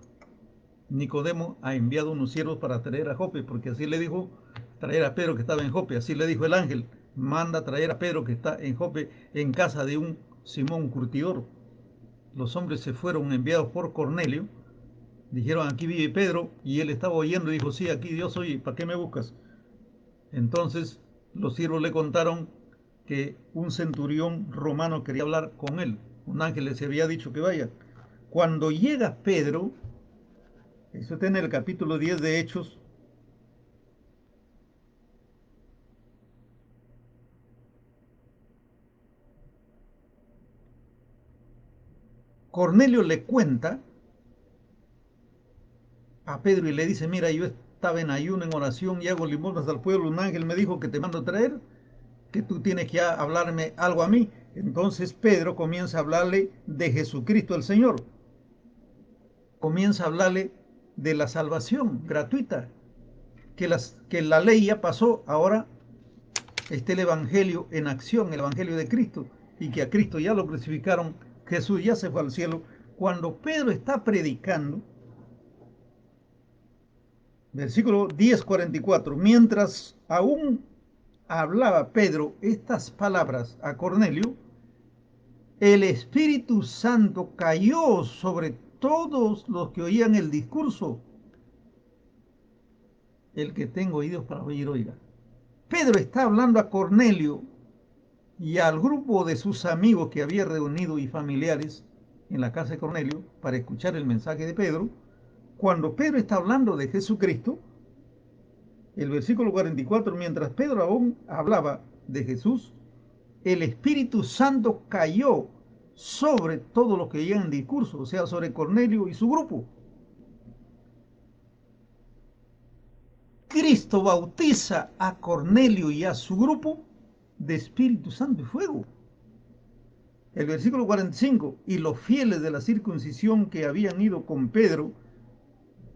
Nicodemo ha enviado unos siervos para traer a Jope, porque así le dijo, traer a Pedro que estaba en Jope. Así le dijo el ángel, manda traer a Pedro que está en Jope, en casa de un Simón curtidor. Los hombres se fueron enviados por Cornelio. Dijeron, aquí vive Pedro, y él estaba oyendo y dijo, sí, aquí Dios oye, ¿para qué me buscas? Entonces los siervos le contaron que un centurión romano quería hablar con él. Un ángel les había dicho que vaya. Cuando llega Pedro, eso está en el capítulo 10 de Hechos, Cornelio le cuenta a Pedro y le dice, mira, yo estaba en ayuno, en oración y hago limosnas al pueblo. Un ángel me dijo que te mando a traer, que tú tienes que hablarme algo a mí. Entonces Pedro comienza a hablarle de Jesucristo el Señor. Comienza a hablarle de la salvación gratuita, que la ley ya pasó, ahora está el Evangelio en acción, el Evangelio de Cristo, y que a Cristo ya lo crucificaron, Jesús ya se fue al cielo. Cuando Pedro está predicando, versículo 10:44, mientras aún hablaba Pedro estas palabras a Cornelio, el Espíritu Santo cayó sobre todos los que oían el discurso. El que tenga oídos para oír, oiga. Pedro está hablando a Cornelio y al grupo de sus amigos que había reunido y familiares en la casa de Cornelio para escuchar el mensaje de Pedro. Cuando Pedro está hablando de Jesucristo, el versículo 44, mientras Pedro aún hablaba de Jesús, el Espíritu Santo cayó sobre todo lo que oían en discurso, o sea, sobre Cornelio y su grupo. Cristo bautiza a Cornelio y a su grupo de Espíritu Santo y fuego. El versículo 45, y los fieles de la circuncisión que habían ido con Pedro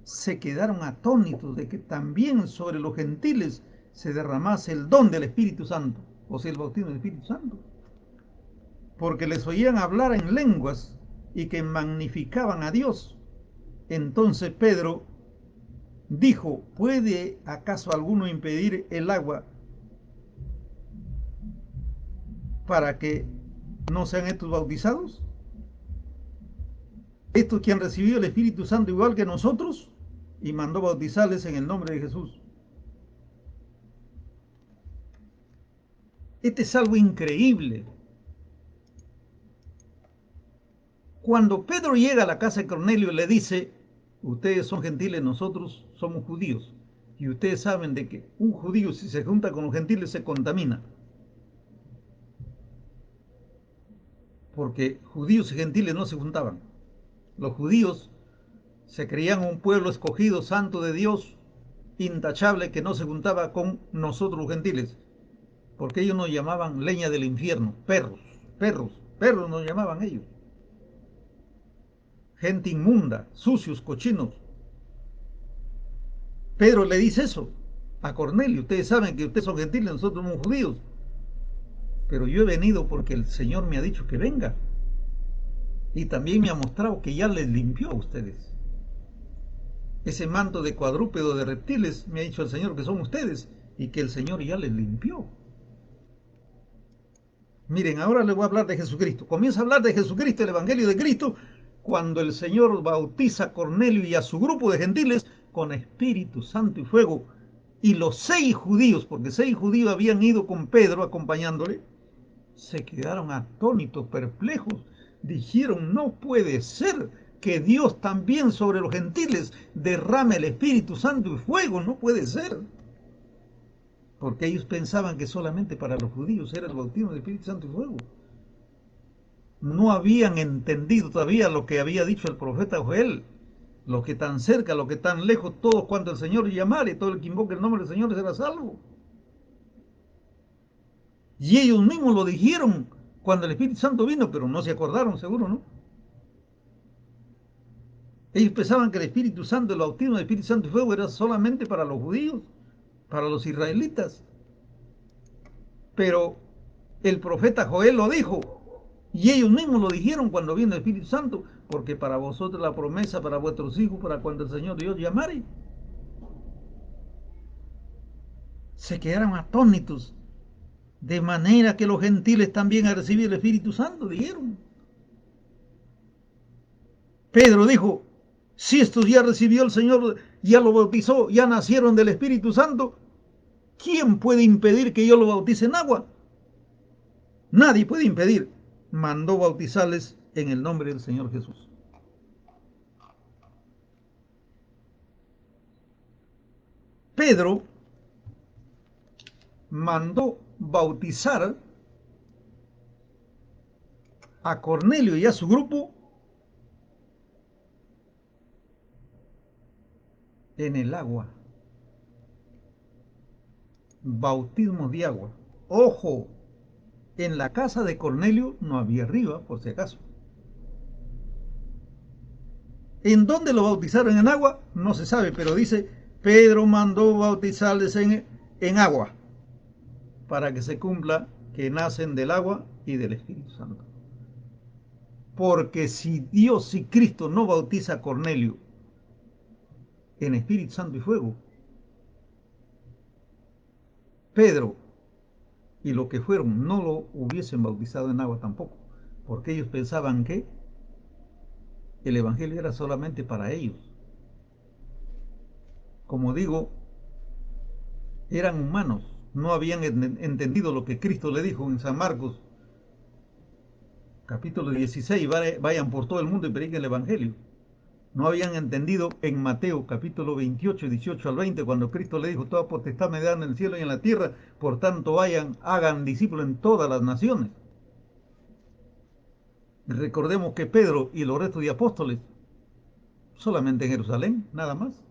se quedaron atónitos de que también sobre los gentiles se derramase el don del Espíritu Santo, o sea, el bautismo del Espíritu Santo, porque les oían hablar en lenguas y que magnificaban a Dios. Entonces Pedro dijo, ¿puede acaso alguno impedir el agua para que no sean estos bautizados? Estos que han recibido el Espíritu Santo igual que nosotros, y mandó bautizarles en el nombre de Jesús. Este es algo increíble. Cuando Pedro llega a la casa de Cornelio le dice, ustedes son gentiles, nosotros somos judíos. Y ustedes saben de que un judío si se junta con los gentiles se contamina. Porque judíos y gentiles no se juntaban. Los judíos se creían un pueblo escogido, santo de Dios, intachable, que no se juntaba con nosotros los gentiles. Porque ellos nos llamaban leña del infierno, perros, perros, perros nos llamaban ellos. Gente inmunda, sucios, cochinos. Pedro le dice eso a Cornelio, ustedes saben que ustedes son gentiles, nosotros somos judíos, pero yo he venido porque el Señor me ha dicho que venga, y también me ha mostrado que ya les limpió a ustedes. Ese manto de cuadrúpedo, de reptiles, me ha dicho el Señor que son ustedes, y que el Señor ya les limpió. Miren, ahora les voy a hablar de Jesucristo. Comienza a hablar de Jesucristo, el Evangelio de Cristo, cuando el Señor bautiza a Cornelio y a su grupo de gentiles con Espíritu Santo y fuego. Y los 6 judíos, porque 6 judíos habían ido con Pedro acompañándole, Se quedaron atónitos, perplejos. Dijeron, no puede ser que Dios también sobre los gentiles derrame el Espíritu Santo y fuego, no puede ser. Porque ellos pensaban que solamente para los judíos era el bautismo del Espíritu Santo y fuego. No habían entendido todavía lo que había dicho el profeta Joel. Lo que tan cerca, lo que tan lejos, todos cuando el Señor llamare, todo el que invoque el nombre del Señor será salvo. Y ellos mismos lo dijeron cuando el Espíritu Santo vino, pero no se acordaron, seguro, ¿no? Ellos pensaban que el Espíritu Santo, el bautismo del Espíritu Santo y fuego era solamente para los judíos, para los israelitas. Pero el profeta Joel lo dijo, y ellos mismos lo dijeron cuando vino el Espíritu Santo, porque para vosotros la promesa, para vuestros hijos, para cuando el Señor Dios llamare. Se quedaron atónitos, de manera que los gentiles también han recibido el Espíritu Santo, dijeron. Pedro dijo, si estos ya recibió el Señor, ya lo bautizó, ya nacieron del Espíritu Santo, ¿quién puede impedir que yo lo bautice en agua? Nadie puede impedir. Mandó bautizarles en el nombre del Señor Jesús. Pedro mandó bautizar a Cornelio y a su grupo en el agua. Bautismo de agua. Ojo, en la casa de Cornelio no había río, por si acaso. ¿En dónde lo bautizaron en agua? No se sabe, pero dice, Pedro mandó bautizarles en agua, para que se cumpla que nacen del agua y del Espíritu Santo. Porque si Dios, si Cristo no bautiza a Cornelio en Espíritu Santo y fuego, Pedro y los que fueron no lo hubiesen bautizado en agua tampoco, porque ellos pensaban que el Evangelio era solamente para ellos. Como digo, eran humanos, no habían entendido lo que Cristo le dijo en San Marcos, capítulo 16, vayan por todo el mundo y prediquen el Evangelio. No habían entendido en Mateo capítulo 28, 18 al 20, cuando Cristo le dijo, toda potestad me dan en el cielo y en la tierra, por tanto vayan, hagan discípulos en todas las naciones. Recordemos que Pedro y los restos de apóstoles solamente en Jerusalén, nada más.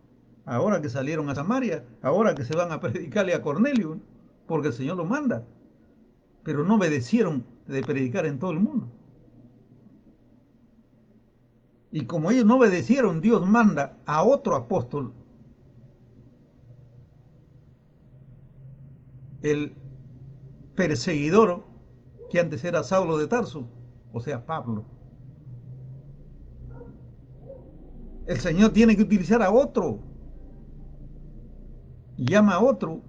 Ahora que salieron a Samaria, ahora que se van a predicarle a Cornelio, porque el Señor lo manda, pero no obedecieron de predicar en todo el mundo. Y como ellos no obedecieron, Dios manda a otro apóstol, el perseguidor que antes era Saulo de Tarso, o sea, Pablo. El Señor tiene que utilizar a otro, llama a otro,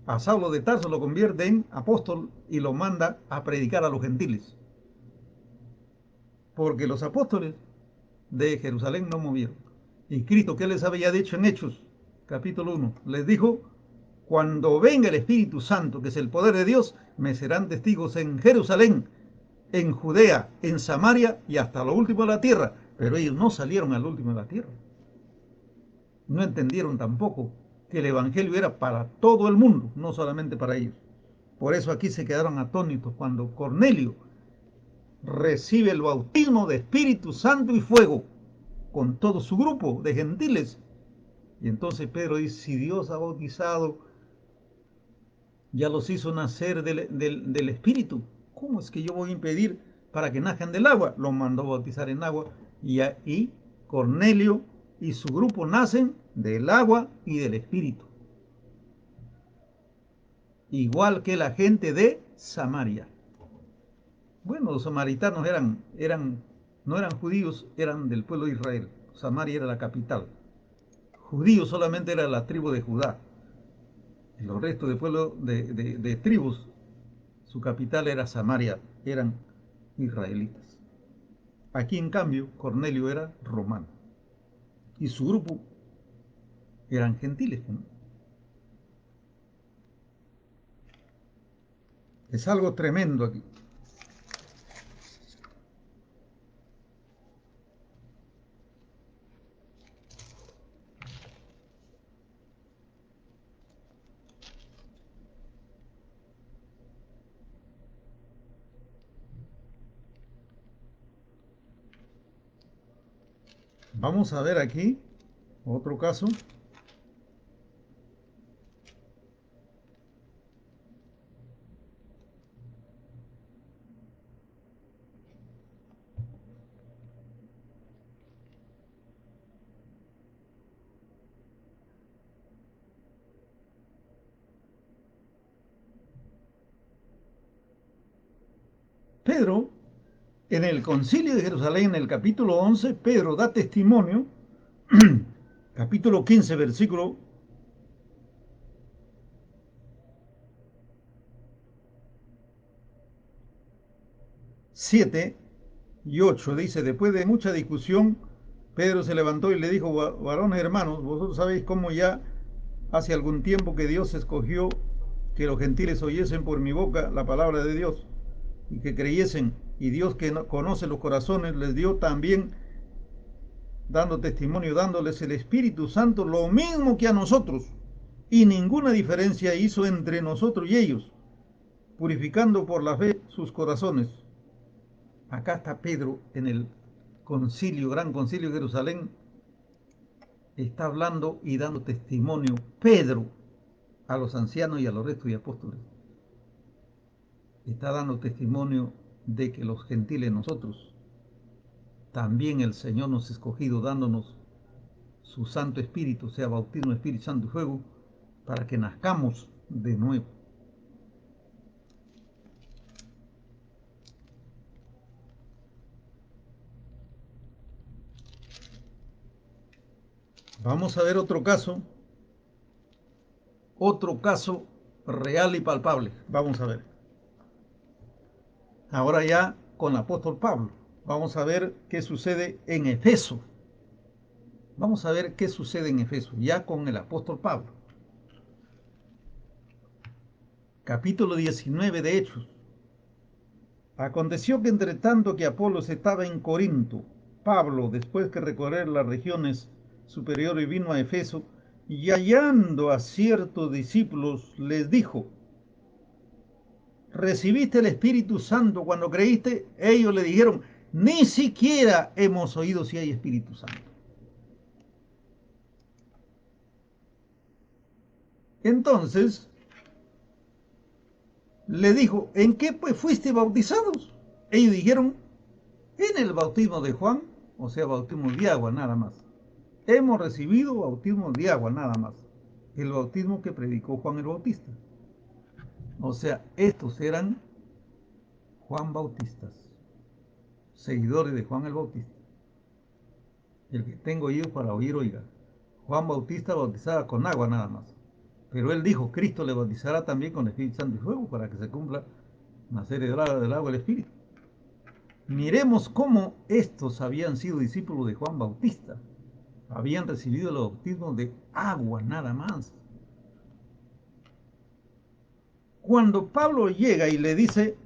a Saulo de Tarso lo convierte en apóstol y lo manda a predicar a los gentiles. Porque los apóstoles de Jerusalén no movieron. Y Cristo, ¿qué les había dicho en Hechos? Capítulo 1. Les dijo, cuando venga el Espíritu Santo, que es el poder de Dios, me serán testigos en Jerusalén, en Judea, en Samaria y hasta lo último de la tierra. Pero ellos no salieron al último de la tierra. No entendieron tampoco que el Evangelio era para todo el mundo, no solamente para ellos. Por eso aquí se quedaron atónitos cuando Cornelio recibe el bautismo de Espíritu Santo y fuego con todo su grupo de gentiles. Y entonces Pedro dice, si Dios ha bautizado, ya los hizo nacer del Espíritu, ¿cómo es que yo voy a impedir para que nazcan del agua? Los mandó a bautizar en agua y Cornelio y su grupo nacen del agua y del Espíritu. Igual que la gente de Samaria. Bueno, los samaritanos no eran judíos, eran del pueblo de Israel. Samaria era la capital. Judíos solamente era la tribu de Judá. Y los restos del pueblo de tribus, su capital era Samaria, eran israelitas. Aquí en cambio, Cornelio era romano. Y su grupo eran gentiles, ¿no? Es algo tremendo aquí. Vamos a ver aquí otro caso. Pedro, en el Concilio de Jerusalén, en el capítulo 11, Pedro da testimonio, capítulo 15, versículo 7 y 8, dice: después de mucha discusión, Pedro se levantó y le dijo: varones hermanos, vosotros sabéis cómo ya hace algún tiempo que Dios escogió que los gentiles oyesen por mi boca la palabra de Dios y que creyesen, y Dios, que conoce los corazones, les dio también, dando testimonio, dándoles el Espíritu Santo, lo mismo que a nosotros, y ninguna diferencia hizo entre nosotros y ellos, purificando por la fe sus corazones. Acá está Pedro en el concilio, gran concilio de Jerusalén, está hablando y dando testimonio, Pedro, a los ancianos y a los restos y apóstoles. Está dando testimonio de que los gentiles, nosotros, también el Señor nos ha escogido, dándonos su Santo Espíritu, sea bautismo, Espíritu Santo y fuego, para que nazcamos de nuevo. Vamos a ver otro caso real y palpable. Vamos a ver. Ahora ya con el apóstol Pablo. Vamos a ver qué sucede en Efeso. Vamos a ver qué sucede en Efeso, ya con el apóstol Pablo. Capítulo 19 de Hechos. Aconteció que entre tanto que Apolos estaba en Corinto, Pablo, después que recorrer las regiones superiores, vino a Efeso, y hallando a ciertos discípulos les dijo: ¿recibiste el Espíritu Santo cuando creíste? Ellos le dijeron: ni siquiera hemos oído si hay Espíritu Santo. Entonces le dijo: ¿en qué pues fuiste bautizados? Ellos dijeron: en el bautismo de Juan, o sea, bautismo de agua, nada más. Hemos recibido bautismo de agua, nada más. El bautismo que predicó Juan el Bautista. O sea, estos eran Juan Bautistas, seguidores de Juan el Bautista. El que tengo oído para oír, oiga. Juan Bautista bautizaba con agua nada más. Pero él dijo: Cristo le bautizará también con Espíritu Santo y fuego, para que se cumpla una serie del agua y el Espíritu. Miremos cómo estos habían sido discípulos de Juan Bautista. Habían recibido el bautismo de agua nada más. Cuando Pablo llega y le dice: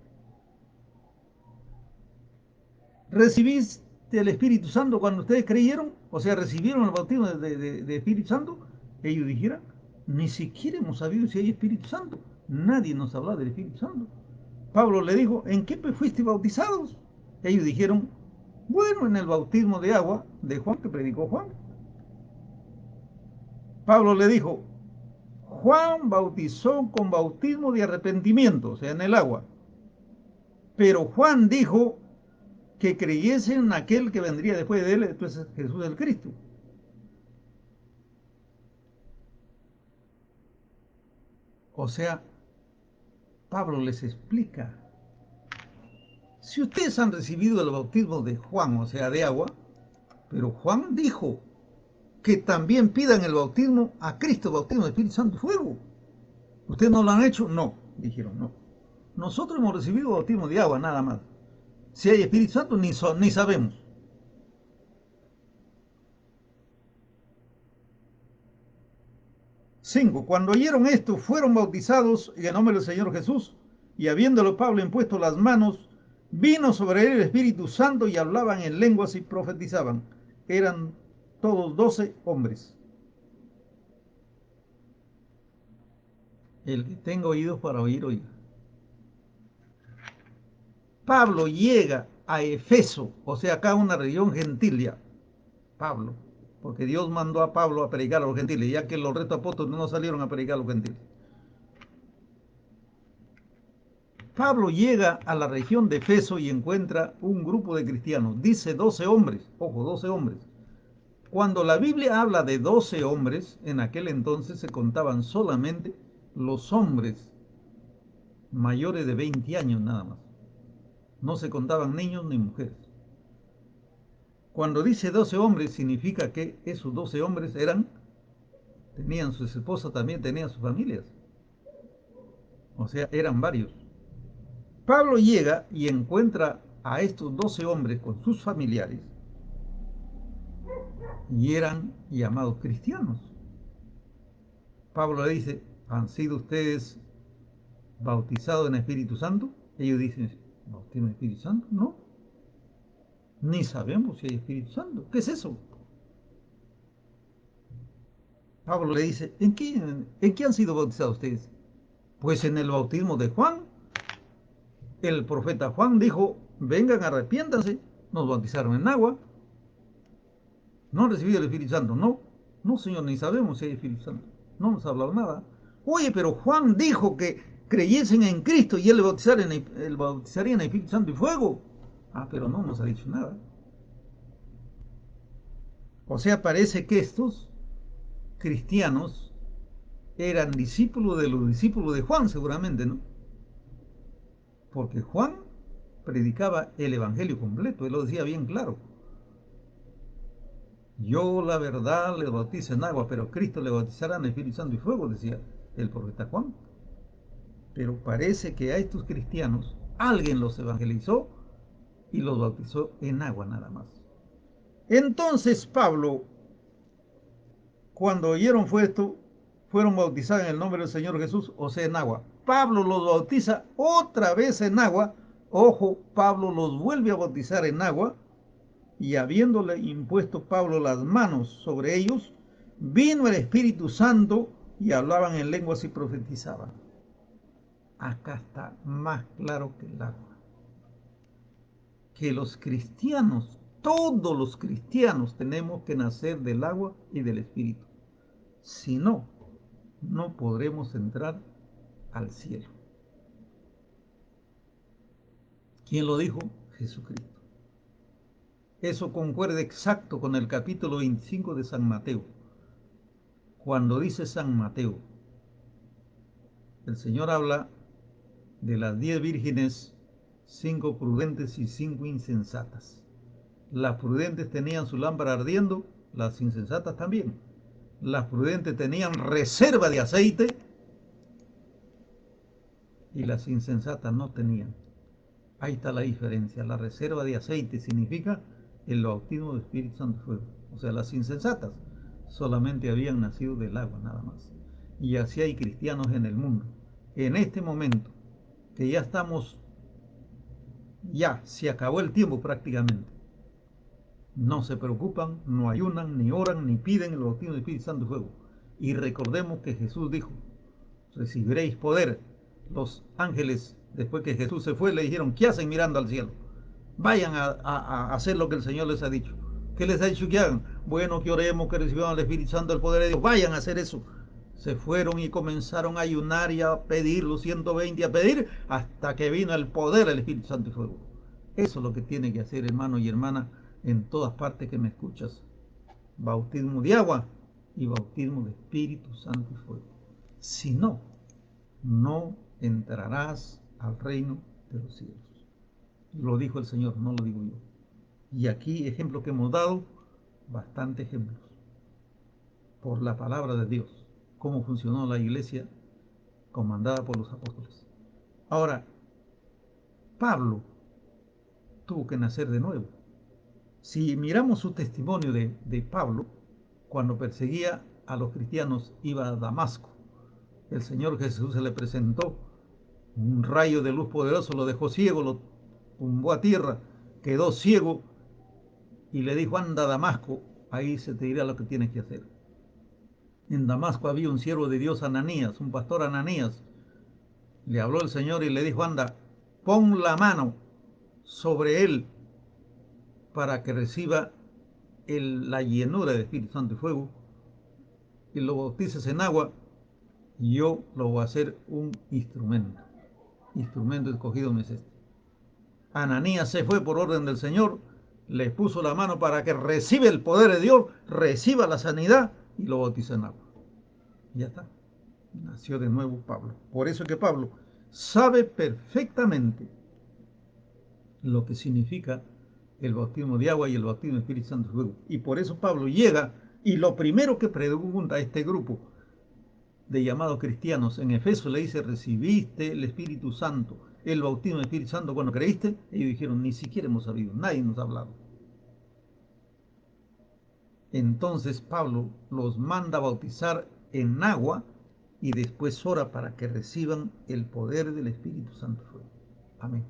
¿recibiste el Espíritu Santo cuando ustedes creyeron? O sea, recibieron el bautismo de Espíritu Santo. Ellos dijeron: ni siquiera hemos sabido si hay Espíritu Santo. Nadie nos habla del Espíritu Santo. Pablo le dijo: ¿en qué fuiste bautizados? Ellos dijeron: bueno, en el bautismo de agua de Juan, que predicó Juan. Pablo le dijo: Juan bautizó con bautismo de arrepentimiento, o sea, en el agua. Pero Juan dijo que creyesen en aquel que vendría después de él, entonces Jesús el Cristo. O sea, Pablo les explica: si ustedes han recibido el bautismo de Juan, o sea, de agua, pero Juan dijo que también pidan el bautismo a Cristo, bautismo de Espíritu Santo y fuego. ¿Ustedes no lo han hecho? No, dijeron, no. Nosotros hemos recibido bautismo de agua, nada más. Si hay Espíritu Santo, ni sabemos. 5. Cuando oyeron esto, fueron bautizados en el nombre del Señor Jesús, y habiéndolo Pablo impuesto las manos, vino sobre él el Espíritu Santo y hablaban en lenguas y profetizaban. Eran todos 12 hombres. El que tenga oídos para oír, oiga. Pablo llega a Efeso, o sea, acá una región gentil ya. Pablo, porque Dios mandó a Pablo a predicar a los gentiles, ya que los restos apóstoles no salieron a predicar a los gentiles. Pablo llega a la región de Efeso y encuentra un grupo de cristianos. Dice 12 hombres, ojo, 12 hombres. Cuando la Biblia habla de 12 hombres, en aquel entonces se contaban solamente los hombres mayores de 20 años nada más. No se contaban niños ni mujeres. Cuando dice 12 hombres, significa que esos 12 hombres tenían sus esposas, también tenían sus familias. O sea, eran varios. Pablo llega y encuentra a estos 12 hombres con sus familiares y eran llamados cristianos. Pablo le dice, ¿han sido ustedes bautizados en Espíritu Santo? Ellos dicen, ¿bautismo en Espíritu Santo? No, ni sabemos si hay Espíritu Santo. ¿Qué es eso? Pablo le dice, ¿en qué han sido bautizados ustedes? Pues en el bautismo de Juan. El profeta Juan dijo, vengan, arrepiéntanse. Nos bautizaron en agua. No han recibido el Espíritu Santo. No, no, Señor, ni sabemos si hay Espíritu Santo. No nos ha hablado nada. Oye, pero Juan dijo que creyesen en Cristo y él le bautizaría en el Espíritu Santo y fuego. Ah, pero no nos ha dicho nada. O sea, parece que estos cristianos eran discípulos de los discípulos de Juan, seguramente, ¿no? Porque Juan predicaba el Evangelio completo, él lo decía bien claro. Yo la verdad le bautizo en agua, pero Cristo le bautizará en el Espíritu Santo y fuego, decía el profeta Juan. Pero parece que a estos cristianos alguien los evangelizó y los bautizó en agua nada más. Entonces Pablo, cuando oyeron fue esto, fueron bautizados en el nombre del Señor Jesús, o sea, en agua. Pablo los bautiza otra vez en agua. Ojo, Pablo los vuelve a bautizar en agua y habiéndole impuesto Pablo las manos sobre ellos, vino el Espíritu Santo y hablaban en lenguas y profetizaban. Acá está más claro que el agua. Que los cristianos, todos los cristianos, tenemos que nacer del agua y del Espíritu. Si no, no podremos entrar al cielo. ¿Quién lo dijo? Jesucristo. Eso concuerda exacto con el capítulo 25 de San Mateo. Cuando dice San Mateo, el Señor habla de las 10 vírgenes, 5 prudentes y 5 insensatas. Las prudentes tenían su lámpara ardiendo, las insensatas también. Las prudentes tenían reserva de aceite y las insensatas no tenían. Ahí está la diferencia. La reserva de aceite significa el bautismo de Espíritu Santo y fuego. O sea, las insensatas solamente habían nacido del agua nada más. Y así hay cristianos en el mundo. En este momento, que ya se acabó el tiempo prácticamente. No se preocupan, no ayunan, ni oran, ni piden el bautismo del Espíritu Santo y fuego. Y recordemos que Jesús dijo, recibiréis poder. Los ángeles, después que Jesús se fue, le dijeron, ¿qué hacen mirando al cielo? Vayan a hacer lo que el Señor les ha dicho. ¿Qué les ha dicho que hagan? Bueno, que oremos, que reciban el Espíritu Santo, el poder de Dios. Vayan a hacer eso. Se fueron y comenzaron a ayunar y a pedir los 120, a pedir, hasta que vino el poder del Espíritu Santo y fuego. Eso es lo que tiene que hacer, hermano y hermana, en todas partes que me escuchas. Bautismo de agua y bautismo de Espíritu Santo y fuego. Si no, no entrarás al reino de los cielos. Lo dijo el Señor, no lo digo yo. Y aquí ejemplos que hemos dado, bastantes ejemplos. Por la palabra de Dios, cómo funcionó la iglesia comandada por los apóstoles. Ahora, Pablo tuvo que nacer de nuevo. Si miramos su testimonio de Pablo, cuando perseguía a los cristianos, iba a Damasco. El Señor Jesús se le presentó Un rayo de luz poderoso lo dejó ciego, lo tumbó a tierra, quedó ciego y le dijo, anda a Damasco, ahí se te dirá lo que tienes que hacer. En Damasco había un siervo de Dios, Ananías, un pastor Ananías. Le habló el Señor y le dijo, anda, pon la mano sobre él para que reciba la llenura del Espíritu Santo y fuego y lo bautices en agua y yo lo voy a hacer un instrumento. Instrumento escogido me es este. Ananías se fue por orden del Señor, le puso la mano para que reciba el poder de Dios, reciba la sanidad y lo bautizó en agua. Ya está. Nació de nuevo Pablo. Por eso es que Pablo sabe perfectamente lo que significa el bautismo de agua y el bautismo del Espíritu Santo y fuego. Y por eso Pablo llega y lo primero que pregunta a este grupo de llamados cristianos en Efeso le dice, ¿recibiste el Espíritu Santo, el bautismo del Espíritu Santo cuando creíste? Ellos dijeron, ni siquiera hemos sabido, nadie nos ha hablado. Entonces Pablo los manda a bautizar en agua y después ora para que reciban el poder del Espíritu Santo. Amén.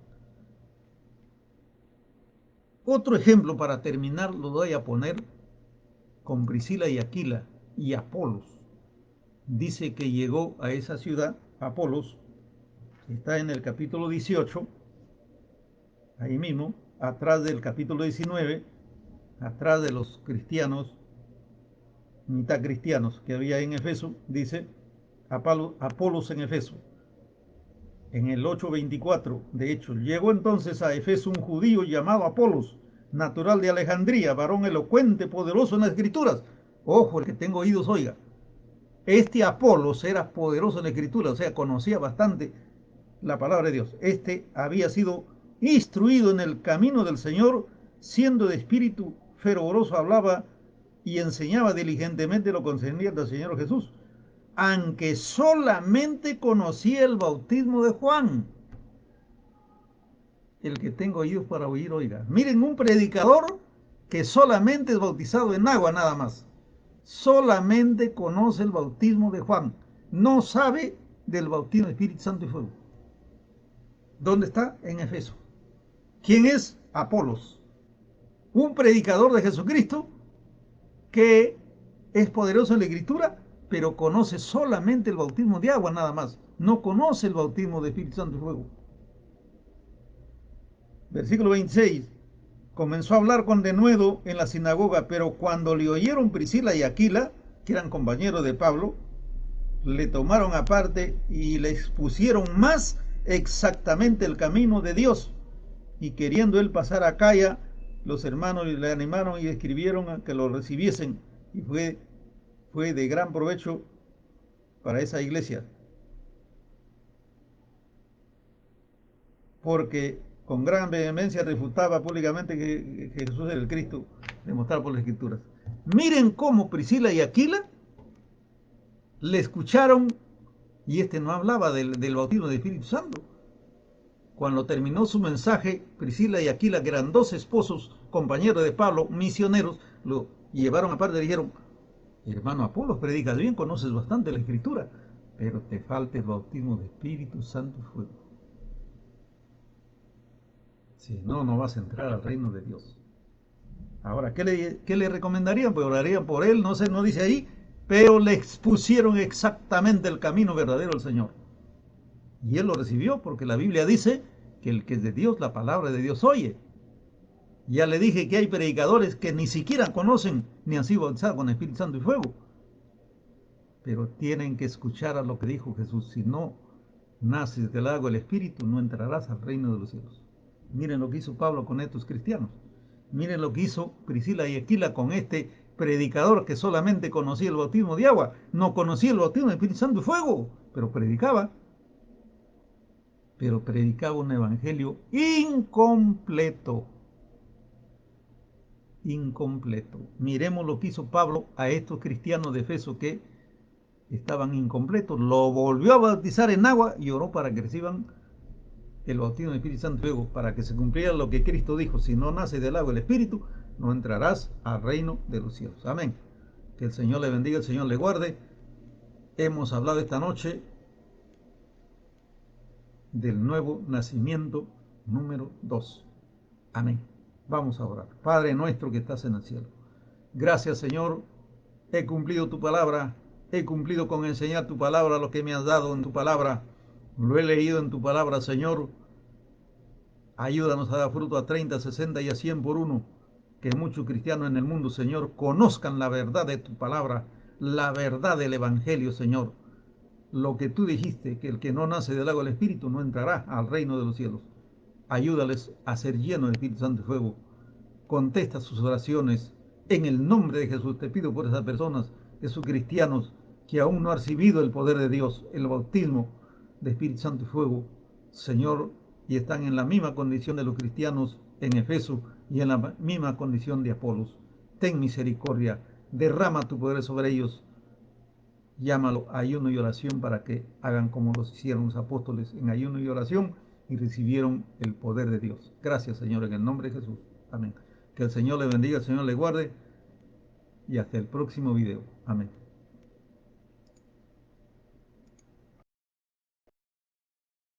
Otro ejemplo para terminar lo voy a poner con Priscila y Aquila y Apolos. Dice que llegó a esa ciudad, Apolos, está en el capítulo 18, ahí mismo, atrás del capítulo 19, atrás de los cristianos, mitad cristianos que había en Efeso, dice Apolos en Efeso. En el 8:24, de hecho, llegó entonces a Efeso un judío llamado Apolos, natural de Alejandría, varón elocuente, poderoso en las escrituras. Ojo, el que tenga oídos oiga. Este Apolos era poderoso en la escritura, o sea, conocía bastante la palabra de Dios. Este había sido instruido en el camino del Señor, siendo de espíritu fervoroso, hablaba y enseñaba diligentemente lo concerniente al Señor Jesús, aunque solamente conocía el bautismo de Juan. El que tenga oídos para oír, oiga. Miren, un predicador que solamente es bautizado en agua nada más. Solamente conoce el bautismo de Juan. No sabe del bautismo del Espíritu Santo y fuego. ¿Dónde está? En Efeso. ¿Quién es? Apolos. Un predicador de Jesucristo que es poderoso en la escritura, pero conoce solamente el bautismo de agua nada más. No conoce el bautismo de Espíritu Santo y fuego. Versículo 26. Comenzó a hablar con denuedo en la sinagoga, pero cuando le oyeron Priscila y Aquila, que eran compañeros de Pablo, le tomaron aparte y le expusieron más exactamente el camino de Dios. Y queriendo él pasar a Acaya, los hermanos le animaron y escribieron a que lo recibiesen. Y fue de gran provecho para esa iglesia. Porque con gran vehemencia refutaba públicamente que Jesús era el Cristo, demostrado por las Escrituras. Miren cómo Priscila y Aquila le escucharon, y este no hablaba del bautismo del Espíritu Santo. Cuando terminó su mensaje, Priscila y Aquila, que eran dos esposos, compañeros de Pablo, misioneros, lo llevaron aparte y le dijeron, hermano Apolos, predicas bien, conoces bastante la Escritura, pero te falta el bautismo de Espíritu Santo y fuego. Si no, no vas a entrar al reino de Dios. Ahora, ¿qué le recomendarían? Pues orarían por él, no sé, no dice ahí, pero le expusieron exactamente el camino verdadero al Señor. Y él lo recibió porque la Biblia dice que el que es de Dios, la palabra de Dios oye. Ya le dije que hay predicadores que ni siquiera conocen ni han sido bautizados con Espíritu Santo y fuego. Pero tienen que escuchar a lo que dijo Jesús. Si no naces del agua del Espíritu, no entrarás al reino de los cielos. Miren lo que hizo Pablo con estos cristianos. Miren lo que hizo Priscila y Aquila con este predicador que solamente conocía el bautismo de agua. No conocía el bautismo del Espíritu Santo y fuego, pero predicaba. Pero predicaba un evangelio incompleto. Incompleto. Miremos lo que hizo Pablo a estos cristianos de Efeso que estaban incompletos. Lo volvió a bautizar en agua y oró para que reciban el bautismo del Espíritu Santo y fuego, para que se cumpliera lo que Cristo dijo: si no nace del agua del Espíritu, no entrarás al reino de los cielos. Amén. Que el Señor le bendiga, el Señor le guarde. Hemos hablado esta noche del nuevo nacimiento número 2. Amén. Vamos a orar. Padre nuestro que estás en el cielo. Gracias, Señor. He cumplido tu palabra. He cumplido con enseñar tu palabra, lo que me has dado en tu palabra. Lo he leído en tu palabra, Señor. Ayúdanos a dar fruto a 30, 60 y a 100 por uno. Que muchos cristianos en el mundo, Señor, conozcan la verdad de tu palabra, la verdad del Evangelio, Señor. Lo que tú dijiste, que el que no nace del agua del Espíritu no entrará al reino de los cielos. Ayúdales a ser llenos del Espíritu Santo y fuego. Contesta sus oraciones. En el nombre de Jesús te pido por esas personas, esos cristianos que aún no han recibido el poder de Dios, el bautismo de Espíritu Santo y fuego, Señor, y están en la misma condición de los cristianos en Efeso y en la misma condición de Apolos. Ten misericordia, derrama tu poder sobre ellos. Llámalo ayuno y oración para que hagan como los hicieron los apóstoles en ayuno y oración y recibieron el poder de Dios. Gracias, Señor, en el nombre de Jesús. Amén. Que el Señor le bendiga, el Señor le guarde y hasta el próximo video. Amén.